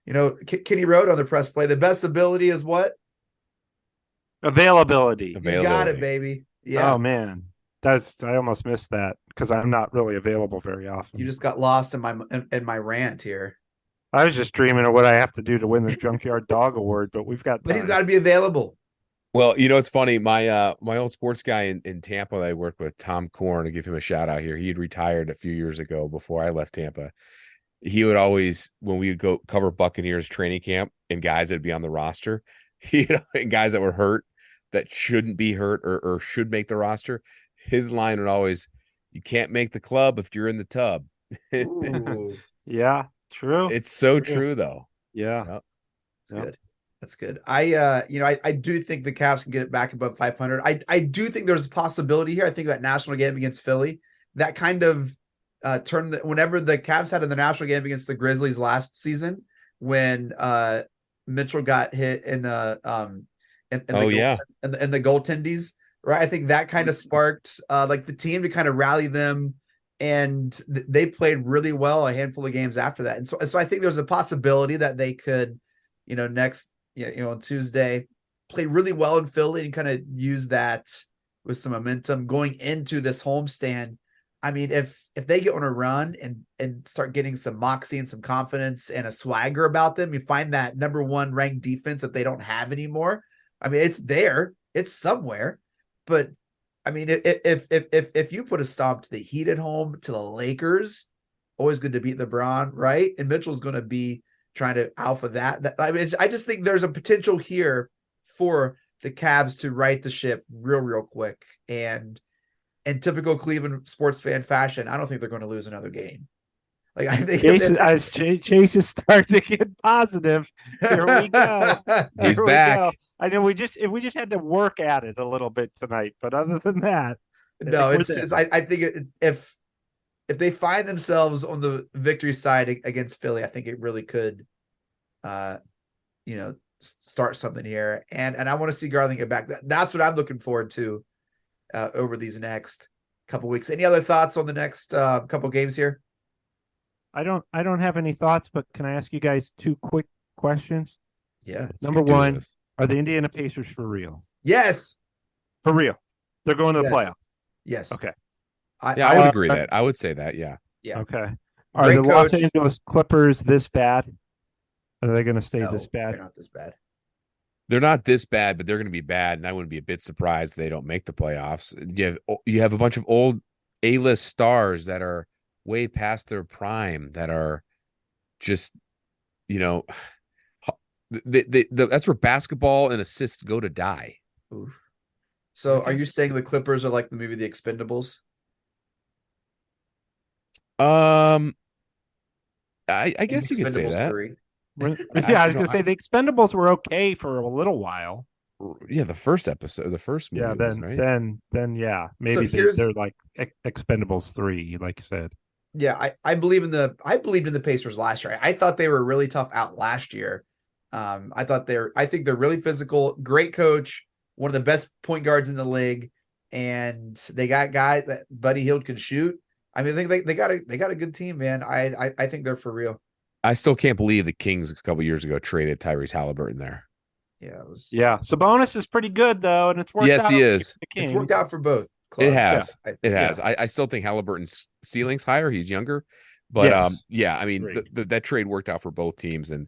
Kenny wrote on the press play, the best ability is what? Availability. You got it, baby. Yeah. Oh man, I almost missed that because I'm not really available very often. You just got lost in my rant here. I was just dreaming of what I have to do to win the Junkyard Dog Award, but we've got. But he's got to be available. Well, it's funny. My old sports guy in Tampa that I worked with, Tom Korn, to give him a shout out here. He had retired a few years ago before I left Tampa. He would always, when we would go cover Buccaneers training camp and guys that'd be on the roster, and guys that were hurt that shouldn't be hurt or should make the roster, his line would always, "You can't make the club if you're in the tub." Yeah, true. It's so true though. Yeah. Yep. Good. That's good. I do think the Cavs can get it back above 500. I do think there's a possibility here. I think that national game against Philly, that kind of whenever the Cavs had in the national game against the Grizzlies last season, when Mitchell got hit in the goaltendies, right? I think that kind of sparked like the team to kind of rally them, and they played really well a handful of games after that. And so I think there's a possibility that they could, on Tuesday, play really well in Philly and kind of use that with some momentum going into this homestand. I mean, if they get on a run and start getting some moxie and some confidence and a swagger about them, you find that number one ranked defense that they don't have anymore. I mean, it's there, it's somewhere, but I mean, if you put a stomp to the Heat at home, to the Lakers, always good to beat LeBron, right? And Mitchell's going to be trying to alpha that. I mean, I just think there's a potential here for the Cavs to right the ship real quick. And in typical Cleveland sports fan fashion, I don't think they're going to lose another game. Like I think Chase is starting to get positive. Here we go. He's back. Go. I know we just had to work at it a little bit tonight, but other than that, no, I think if they find themselves on the victory side against Philly, I think it really could, start something here. And I want to see Garland get back. That's what I'm looking forward to over these next couple weeks. Any other thoughts on the next couple games here? I don't have any thoughts, but can I ask you guys two quick questions? Yeah. Number one, are the Indiana Pacers for real? Yes. For real. They're going to the playoffs. Yes. Okay. I would agree that. I would say that. Yeah. Yeah. Okay. Are the Los Angeles Clippers this bad? Are they going to stay this bad? They're not this bad. They're not this bad, but they're going to be bad, and I wouldn't be a bit surprised if they don't make the playoffs. You have a bunch of old A-list stars that are way past their prime, that are just, that's where basketball and assists go to die. Oof. So are you saying the Clippers are like the movie The Expendables? I guess you could say that. 3. Yeah, I was going to say the Expendables were okay for a little while. Yeah, the first episode, the first movie. Yeah, then yeah, maybe they're like Expendables 3, like you said. Yeah, I believed in the Pacers last year. I thought they were really tough out last year. I think they're really physical, great coach, one of the best point guards in the league, and they got guys that Buddy Hield can shoot. I mean, they got a good team, man. I think they're for real. I still can't believe the Kings a couple years ago traded Tyrese Halliburton there. Yeah, Sabonis is pretty good though, and it's worked out. Yes, he is. It's worked out for both It clubs. has. Yeah. It has. I still think Halliburton's ceiling's higher. He's younger, but I mean, that trade worked out for both teams, and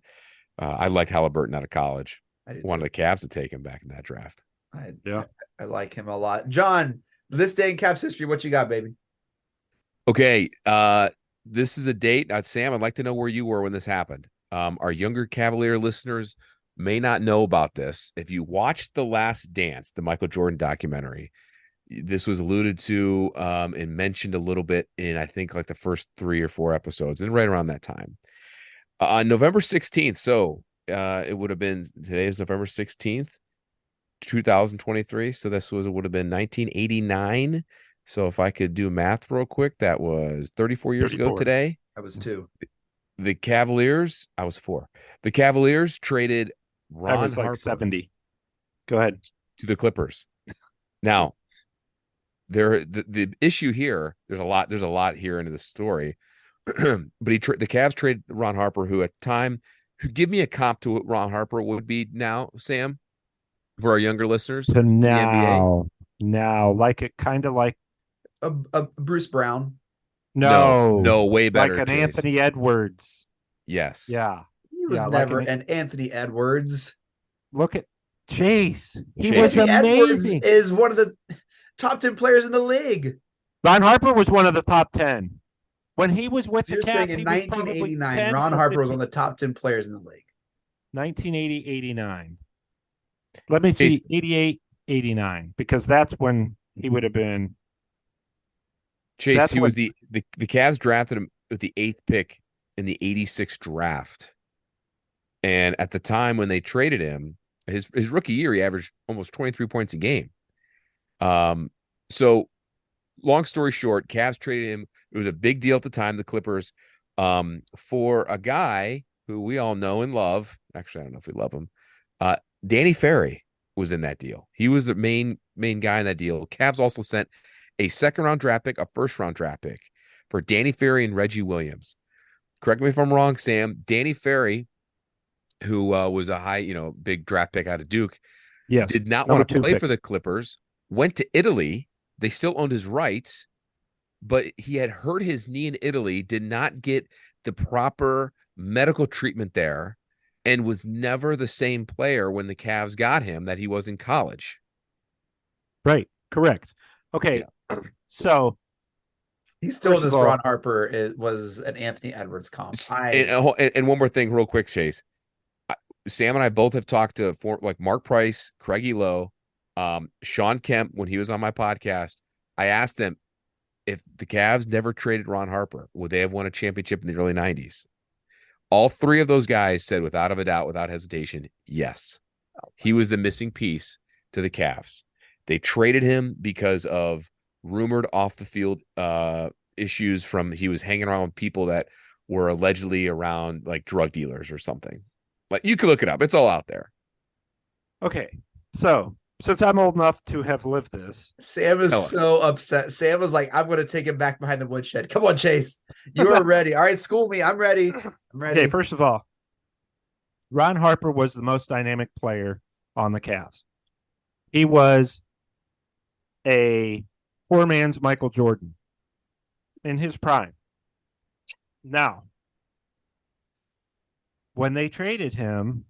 I liked Halliburton out of college. I wanted the Cavs to take him back in that draft. I like him a lot. John, this day in Cavs history, what you got, baby? Okay, this is a date. Sam, I'd like to know where you were when this happened. Our younger Cavalier listeners may not know about this. If you watched The Last Dance, the Michael Jordan documentary, this was alluded to and mentioned a little bit in, I think, like the first 3 or 4 episodes, and right around that time. On November 16th, so it would have been, today is November 16th, 2023. So it would have been 1989. So if I could do math real quick, that was 34 years ago today. I was 2. The Cavaliers, I was 4. The Cavaliers traded Ron Harper 70. Go ahead. To the Clippers. Now, the issue here, there's a lot here into the story. But the Cavs traded Ron Harper, who at the time Give me a comp to what Ron Harper would be now, Sam, for our younger listeners. To in the NBA. now, like it kind of like A Bruce Brown. No, way better. Like an Chase. Anthony Edwards. Yes. Yeah. He was Yeah, never like an Anthony Edwards. Look at Chase. He Chase. was Anthony Edwards amazing. is one of the top 10 players in the league. Ron Harper was one of the top 10. When he was with You're the Cavs, saying in he was probably 1989, 10 Ron or Harper was 15. one of the top 10 players in the league. 1980-89. Let me see, Chase. 88-89, because that's when he would have been. Chase, That's he was what- the Cavs drafted him with the 8th pick in the 86 draft. And at the time when they traded him, his rookie year, he averaged almost 23 points a game. So long story short, Cavs traded him. It was a big deal at the time, the Clippers, for a guy who we all know and love. Actually, I don't know if we love him. Danny Ferry was in that deal. He was the main guy in that deal. Cavs also sent a 2nd-round draft pick, a 1st-round draft pick for Danny Ferry and Reggie Williams. Correct me if I'm wrong, Sam. Danny Ferry, who was a high, big draft pick out of Duke, Yes. did not Number want to 2 play pick. for the Clippers, went to Italy. They still owned his rights, but he had hurt his knee in Italy, did not get the proper medical treatment there, and was never the same player when the Cavs got him that he was in college. Right. Correct. Okay. So He still First this of all- Ron Harper was an Anthony Edwards comp. And one more thing, real quick, Chase. Sam and I both have talked to Mark Price, Craig Elo, Sean Kemp when he was on my podcast. I asked them if the Cavs never traded Ron Harper, would they have won a championship in the early 90s? All 3 of those guys said without a doubt, without hesitation, yes. He was the missing piece to the Cavs. They traded him because of rumored off the field issues from he was hanging around with people that were allegedly around like drug dealers or something. But you can look it up. It's all out there. Okay. So since I'm old enough to have lived this, Sam is so upset. Sam was like, I'm going to take him back behind the woodshed. Come on, Chase. You are ready. All right, school me. I'm ready. I'm ready. okay, first of all, Ron Harper was the most dynamic player on the Cavs. He was a poor man's Michael Jordan in his prime. Now, when they traded him,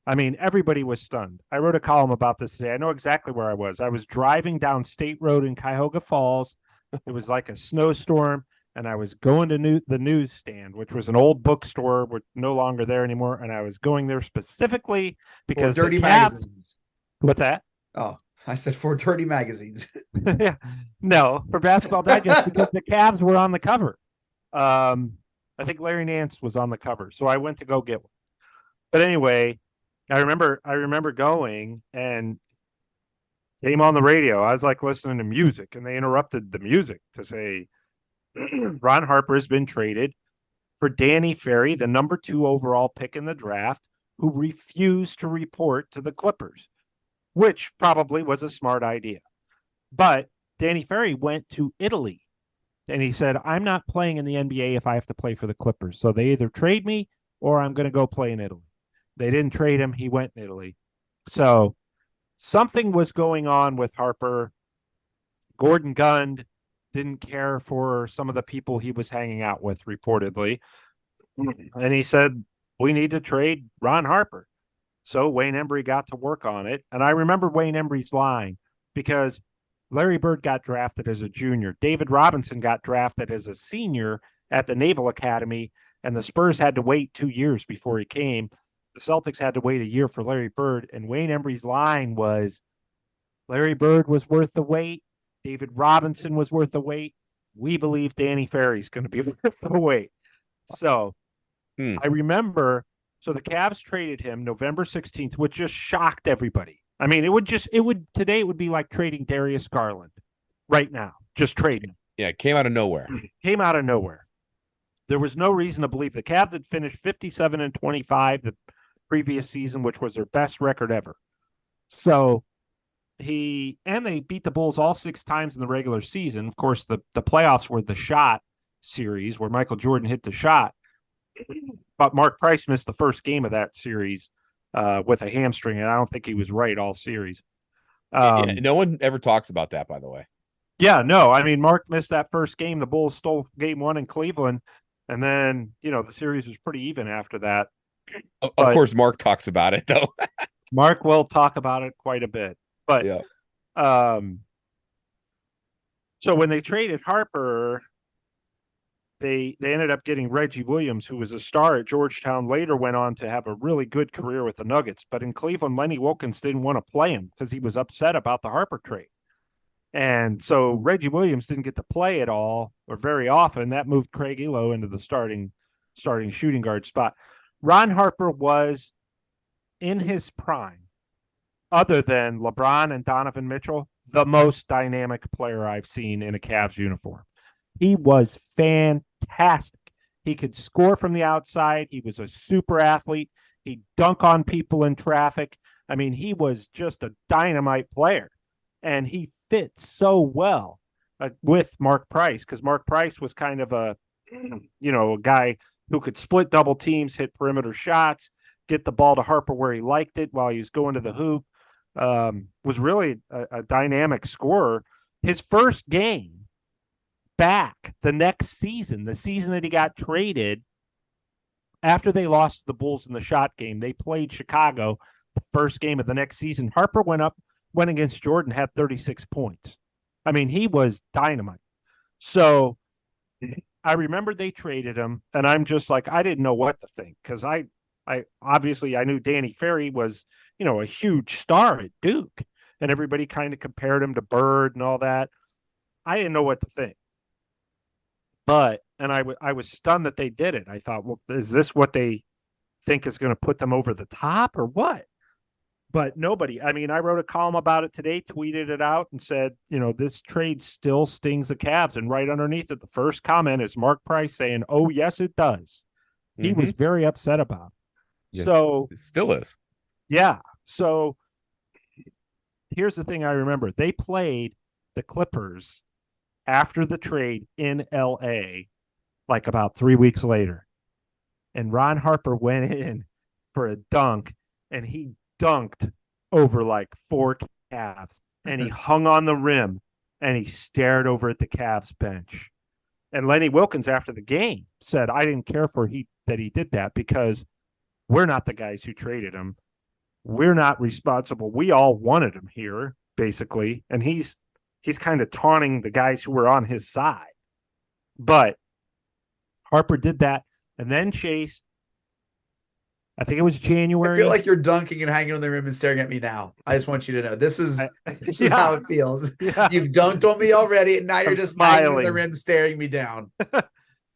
I mean, everybody was stunned. I wrote a column about this today. I know exactly where I was. I was driving down State Road in Cuyahoga Falls. It was like a snowstorm, and I was going to the newsstand, which was an old bookstore, which no longer there anymore. And I was going there specifically because Dirty the Cavs. magazines. What's that? Oh, I said for dirty magazines. Yeah, no, for Basketball Digest because the Cavs were on the cover. I think Larry Nance was on the cover, so I went to go get one. But anyway, I remember going and came on the radio. I was like listening to music, and they interrupted the music to say Ron Harper has been traded for Danny Ferry, the number 2 overall pick in the draft, who refused to report to the Clippers, which probably was a smart idea. But Danny Ferry went to Italy, and he said, I'm not playing in the NBA if I have to play for the Clippers. So they either trade me or I'm going to go play in Italy. They didn't trade him. He went in Italy. So something was going on with Harper. Gordon Gund didn't care for some of the people he was hanging out with, reportedly. And he said, we need to trade Ron Harper. So Wayne Embry got to work on it. And I remember Wayne Embry's line because Larry Bird got drafted as a junior. David Robinson got drafted as a senior at the Naval Academy, and the Spurs had to wait 2 years before he came. The Celtics had to wait a year for Larry Bird, and Wayne Embry's line was, Larry Bird was worth the wait. David Robinson was worth the wait. We believe Danny Ferry's going to be worth the wait. So I remember, so the Cavs traded him November 16th, which just shocked everybody. I mean, today it would be like trading Darius Garland right now, just trading him. Yeah, it came out of nowhere. Came out of nowhere. There was no reason to believe the Cavs had finished 57-25 the previous season, which was their best record ever. So they beat the Bulls all 6 times in the regular season. Of course, the playoffs were the shot series where Michael Jordan hit the shot. but Mark Price missed the first game of that series with a hamstring, and I don't think he was right all series. No one ever talks about that, by the way. Yeah, no, I mean, Mark missed that first game. The Bulls stole game 1 in Cleveland, and then, the series was pretty even after that. Of course, Mark talks about it, though. Mark will talk about it quite a bit. But, yeah. So when they traded Harper, they ended up getting Reggie Williams, who was a star at Georgetown, later went on to have a really good career with the Nuggets. But in Cleveland, Lenny Wilkens didn't want to play him because he was upset about the Harper trade. And so Reggie Williams didn't get to play at all or very often. That moved Craig Elo into the starting shooting guard spot. Ron Harper was in his prime, other than LeBron and Donovan Mitchell, the most dynamic player I've seen in a Cavs uniform. He was fantastic. He could score from the outside. He was a super athlete. He'd dunk on people in traffic. I mean, he was just a dynamite player. And he fit so well with Mark Price, because Mark Price was kind of a guy who could split double teams, hit perimeter shots, get the ball to Harper where he liked it while he was going to the hoop. Was really a dynamic scorer. His first game back the next season, the season that he got traded, after they lost to the Bulls in the shot game, they played Chicago the first game of the next season. Harper went against Jordan, had 36 points. I mean, he was dynamite. So I remember they traded him, and I'm just like, I didn't know what to think, because I obviously I knew Danny Ferry was, a huge star at Duke, and everybody kind of compared him to Bird and all that. I didn't know what to think. But, and I was stunned that they did it. I thought, well, is this what they think is going to put them over the top or what? But nobody, I mean, I wrote a column about it today, tweeted it out and said, this trade still stings the Cavs. And right underneath it, the first comment is Mark Price saying, oh, yes, it does. He was very upset about it. Yes, so it still is. Yeah. So here's the thing I remember. They played the Clippers after the trade in LA, like about 3 weeks later. And Ron Harper went in for a dunk, and he dunked over like 4 Cavs, and he hung on the rim, and he stared over at the Cavs bench. And Lenny Wilkens, after the game, said, I didn't care that he did that, because we're not the guys who traded him. We're not responsible. We all wanted him here, basically. And he's kind of taunting the guys who were on his side. But Harper did that. And then Chase, I think it was January. I feel like you're dunking and hanging on the rim and staring at me now. I just want you to know this is how it feels. Yeah. You've dunked on me already, and now you're just hanging on the rim, staring me down.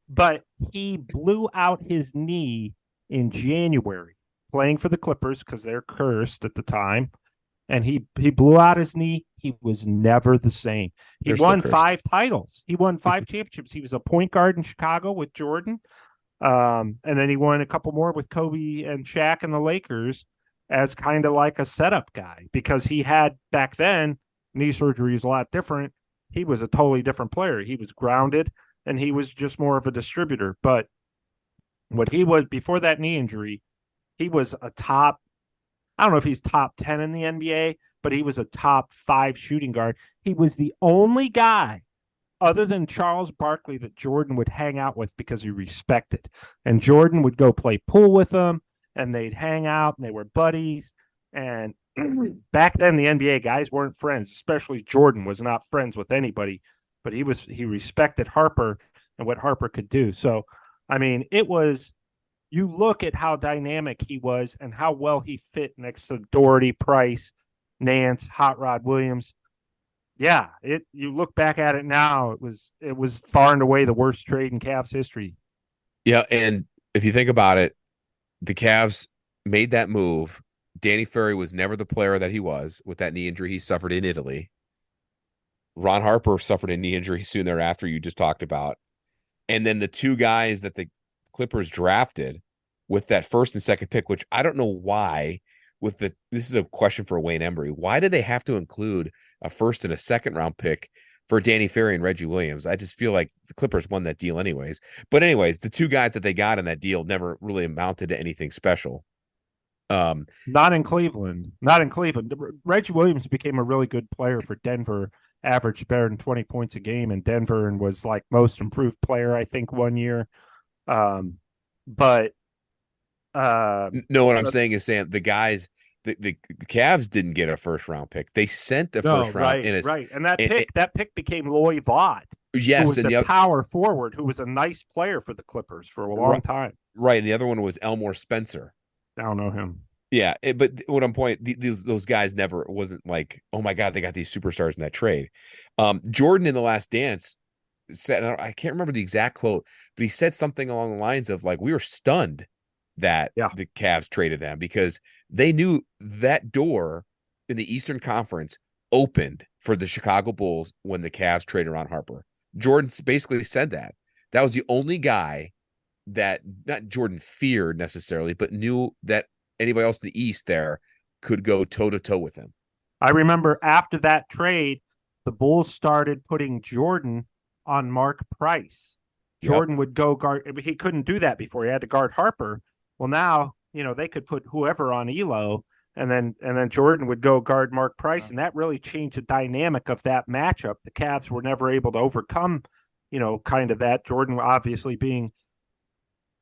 But he blew out his knee in January, playing for the Clippers because they're cursed at the time. And he blew out his knee. He was never the same. He won 5 titles. He won 5 championships. He was a point guard in Chicago with Jordan. And then he won a couple more with Kobe and Shaq and the Lakers as kind of like a setup guy, because he had, back then, knee surgery is a lot different. He was a totally different player. He was grounded, and he was just more of a distributor. But what he was before that knee injury, he was a top, I don't know if he's top 10 in the NBA, but he was a top 5 shooting guard. He was the only guy other than Charles Barkley that Jordan would hang out with because he respected. And Jordan would go play pool with him, and they'd hang out, and they were buddies. And back then, the NBA guys weren't friends, especially Jordan was not friends with anybody, but he respected Harper and what Harper could do. So, I mean, you look at how dynamic he was and how well he fit next to Doherty, Price, Nance, Hot Rod Williams. Yeah, you look back at it now, it was far and away the worst trade in Cavs history. Yeah, and if you think about it, the Cavs made that move. Danny Ferry was never the player that he was with that knee injury he suffered in Italy. Ron Harper suffered a knee injury soon thereafter, you just talked about. And then the 2 guys that the Clippers drafted with that first and second pick, which I don't know why, this is a question for Wayne Embry. Why did they have to include a first and a second round pick for Danny Ferry and Reggie Williams. I just feel like the Clippers won that deal anyways. But anyways, the two guys that they got in that deal never really amounted to anything special. Not in Cleveland. Reggie Williams became a really good player for Denver, averaged better than 20 points a game in Denver, and was like most improved player, I think, one year. No, what I'm saying is, Sam, the guys, the Cavs didn't get a first round pick. They sent the first round, and that pick became Loy Vaught. Yes, who was and the power forward who was a nice player for the Clippers for a long time. Right, and the other one was Elmore Spencer. I don't know him. Yeah, but what I'm pointing, those guys never, it wasn't like, oh my God, they got these superstars in that trade. Jordan in The Last Dance said, I can't remember the exact quote, but he said something along the lines of like, we were stunned that the Cavs traded them because they knew that door in the Eastern Conference opened for the Chicago Bulls when the Cavs traded Ron Harper. Jordan basically said that. That was the only guy that not Jordan feared necessarily, but knew that anybody else in the East there could go toe-to-toe with him. I remember after that trade, the Bulls started putting Jordan on Mark Price. Jordan would go guard. He couldn't do that before. He had to guard Harper. Well, now, they could put whoever on Elo, and then Jordan would go guard Mark Price, and that really changed the dynamic of that matchup. The Cavs were never able to overcome, kind of that. Jordan obviously being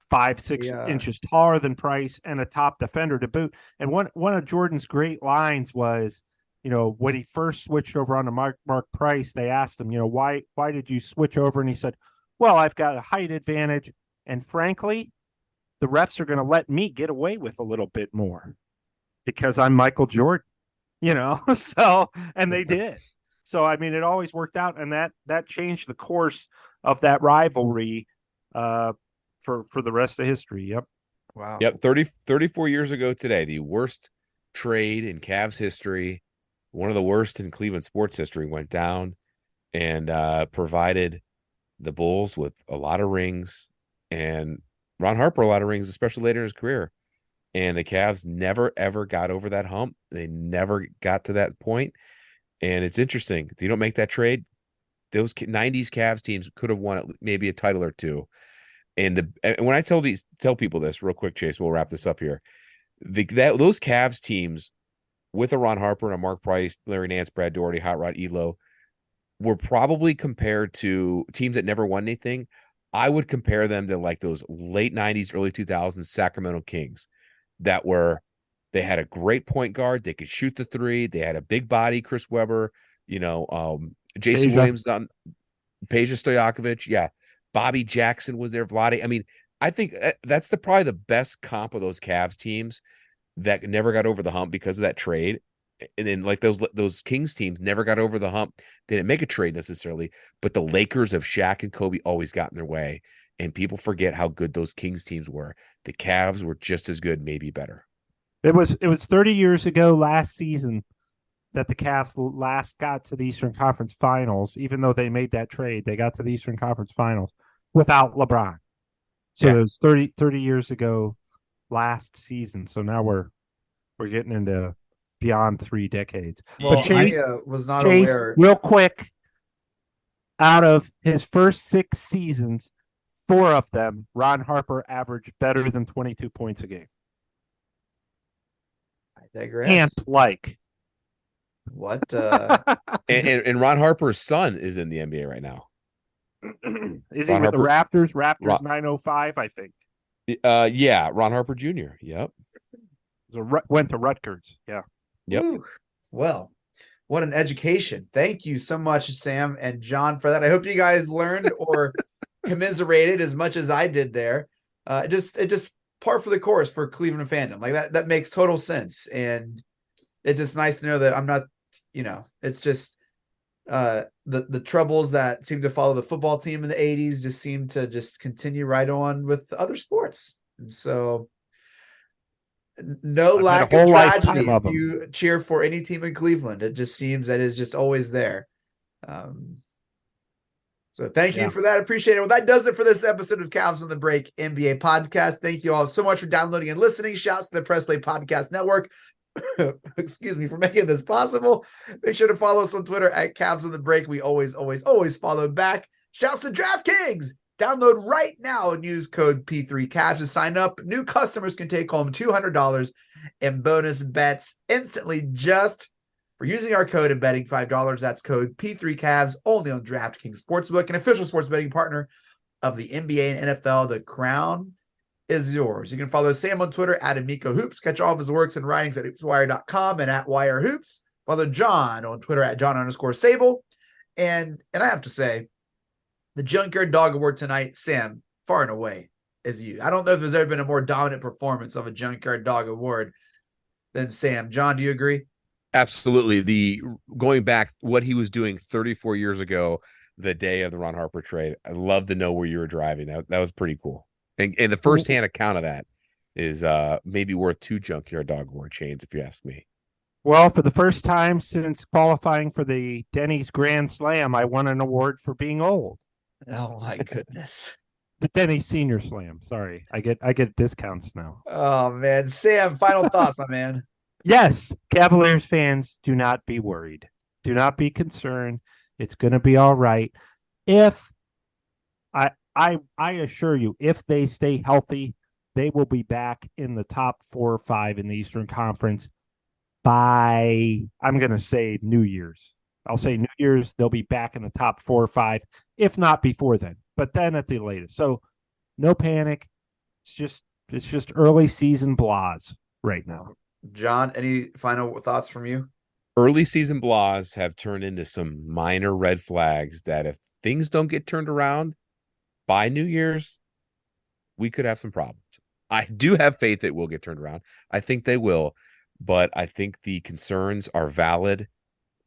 5-6 inches taller than Price and a top defender to boot. And one of Jordan's great lines was, when he first switched over onto Mark Price, they asked him, why did you switch over? And he said, well, I've got a height advantage, and frankly, the refs are going to let me get away with a little bit more because I'm Michael Jordan, so, and they did. So, I mean, it always worked out, and that changed the course of that rivalry for the rest of history. Yep. Wow. Yep. 34 years ago today, the worst trade in Cavs history, one of the worst in Cleveland sports history, went down and provided the Bulls with a lot of rings and Ron Harper a lot of rings, especially later in his career. And the Cavs never, ever got over that hump. They never got to that point. And it's interesting. If you don't make that trade, those 90s Cavs teams could have won maybe a title or two. And when I tell people this real quick, Chase, we'll wrap this up here. Those Cavs teams with a Ron Harper and a Mark Price, Larry Nance, Brad Daugherty, Hot Rod Elo, were probably compared to teams that never won anything. I would compare them to like those late 90s, early 2000s Sacramento Kings they had a great point guard. They could shoot the three. They had a big body, Chris Webber, Jason Williams, Peja Stojakovic. Yeah. Bobby Jackson was there. Vlade. I mean, I think that's probably the best comp of those Cavs teams that never got over the hump because of that trade. And then like those Kings teams never got over the hump. They didn't make a trade necessarily, but the Lakers of Shaq and Kobe always got in their way. And people forget how good those Kings teams were. The Cavs were just as good, maybe better. It was 30 years ago last season that the Cavs last got to the Eastern Conference Finals. Even though they made that trade, they got to the Eastern Conference Finals without LeBron. So it was 30 years ago last season. So now we're getting into beyond 3 decades. Well, but Chase, I was not aware. Real quick, out of his first 6 seasons, 4 of them, Ron Harper averaged better than 22 points a game. I digress. Ant-like. What? And Ron Harper's son is in the NBA right now. Is he with the Raptors? Raptors 905, I think. Yeah, Ron Harper Jr. Yep. Went to Rutgers. Yeah. Yep. Ooh. Well, what an education. Thank you so much, Sam and John, for that. I hope you guys learned or commiserated as much as I did there. It just par for the course for Cleveland fandom. Like that makes total sense. And it's just nice to know that I'm not, it's just the troubles that seem to follow the football team in the 80s just seem to just continue right on with other sports. And so no lack of tragedy if you cheer for any team in Cleveland. It just seems that is just always there. So thank you for that. Appreciate it. Well, that does it for this episode of Cavs on the Break NBA podcast. Thank you all so much for downloading and listening. Shouts to the Press Play Podcast Network. excuse me, for making this possible. Make sure to follow us on Twitter at Cavs on the Break. We always follow back. Shouts to DraftKings. Download right now and use code P3Cavs to sign up. New customers can take home $200 in bonus bets instantly just for using our code and betting $5. That's code P3Cavs only on DraftKings Sportsbook, an official sports betting partner of the NBA and NFL. The crown is yours. You can follow Sam on Twitter at Amico Hoops. Catch all of his works and writings at hoopswire.com and at Wire Hoops. Follow John on Twitter at John_Sabol. And I have to say, the Junkyard Dog Award tonight, Sam, far and away is you. I don't know if there's ever been a more dominant performance of a Junkyard Dog Award than Sam. John, do you agree? Absolutely. The going back, what he was doing 34 years ago, the day of the Ron Harper trade. I'd love to know where you were driving. That was pretty cool. And the firsthand account of that is maybe worth 2 Junkyard Dog Award chains, if you ask me. Well, for the first time since qualifying for the Denny's Grand Slam, I won an award for being old. Oh my goodness. The Denny's Senior Slam. Sorry. I get discounts now. Oh man. Sam, final thoughts, my man. Yes, Cavaliers fans, do not be worried. Do not be concerned. It's going to be all right. If I assure you, if they stay healthy, they will be back in the top 4 or 5 in the Eastern Conference by, I'm going to say, New Year's. I'll say New Year's, they'll be back in the top 4 or 5, if not before then, but then at the latest. So no panic. It's just early season blahs right now. John, any final thoughts from you? Early season blahs have turned into some minor red flags that if things don't get turned around by New Year's, we could have some problems. I do have faith it will get turned around. I think they will, but I think the concerns are valid.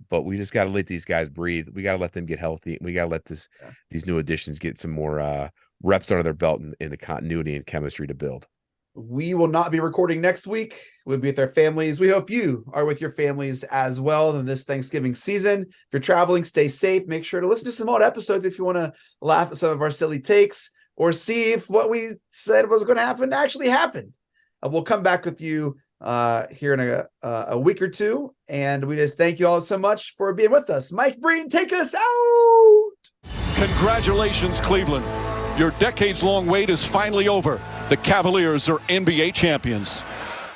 But we just got to let these guys breathe. We got to let them get healthy. We got to let these new additions get some more reps under their belt in the continuity and chemistry to build. We will not be recording next week. We'll be with our families. We hope you are with your families as well in this Thanksgiving season. If you're traveling, stay safe. Make sure to listen to some old episodes if you want to laugh at some of our silly takes or see if what we said was going to happen actually happened. We'll come back with you here in a week or two. And we just thank you all so much for being with us. Mike Breen, take us out. Congratulations, Cleveland. Your decades-long wait is finally over. The Cavaliers are NBA champions.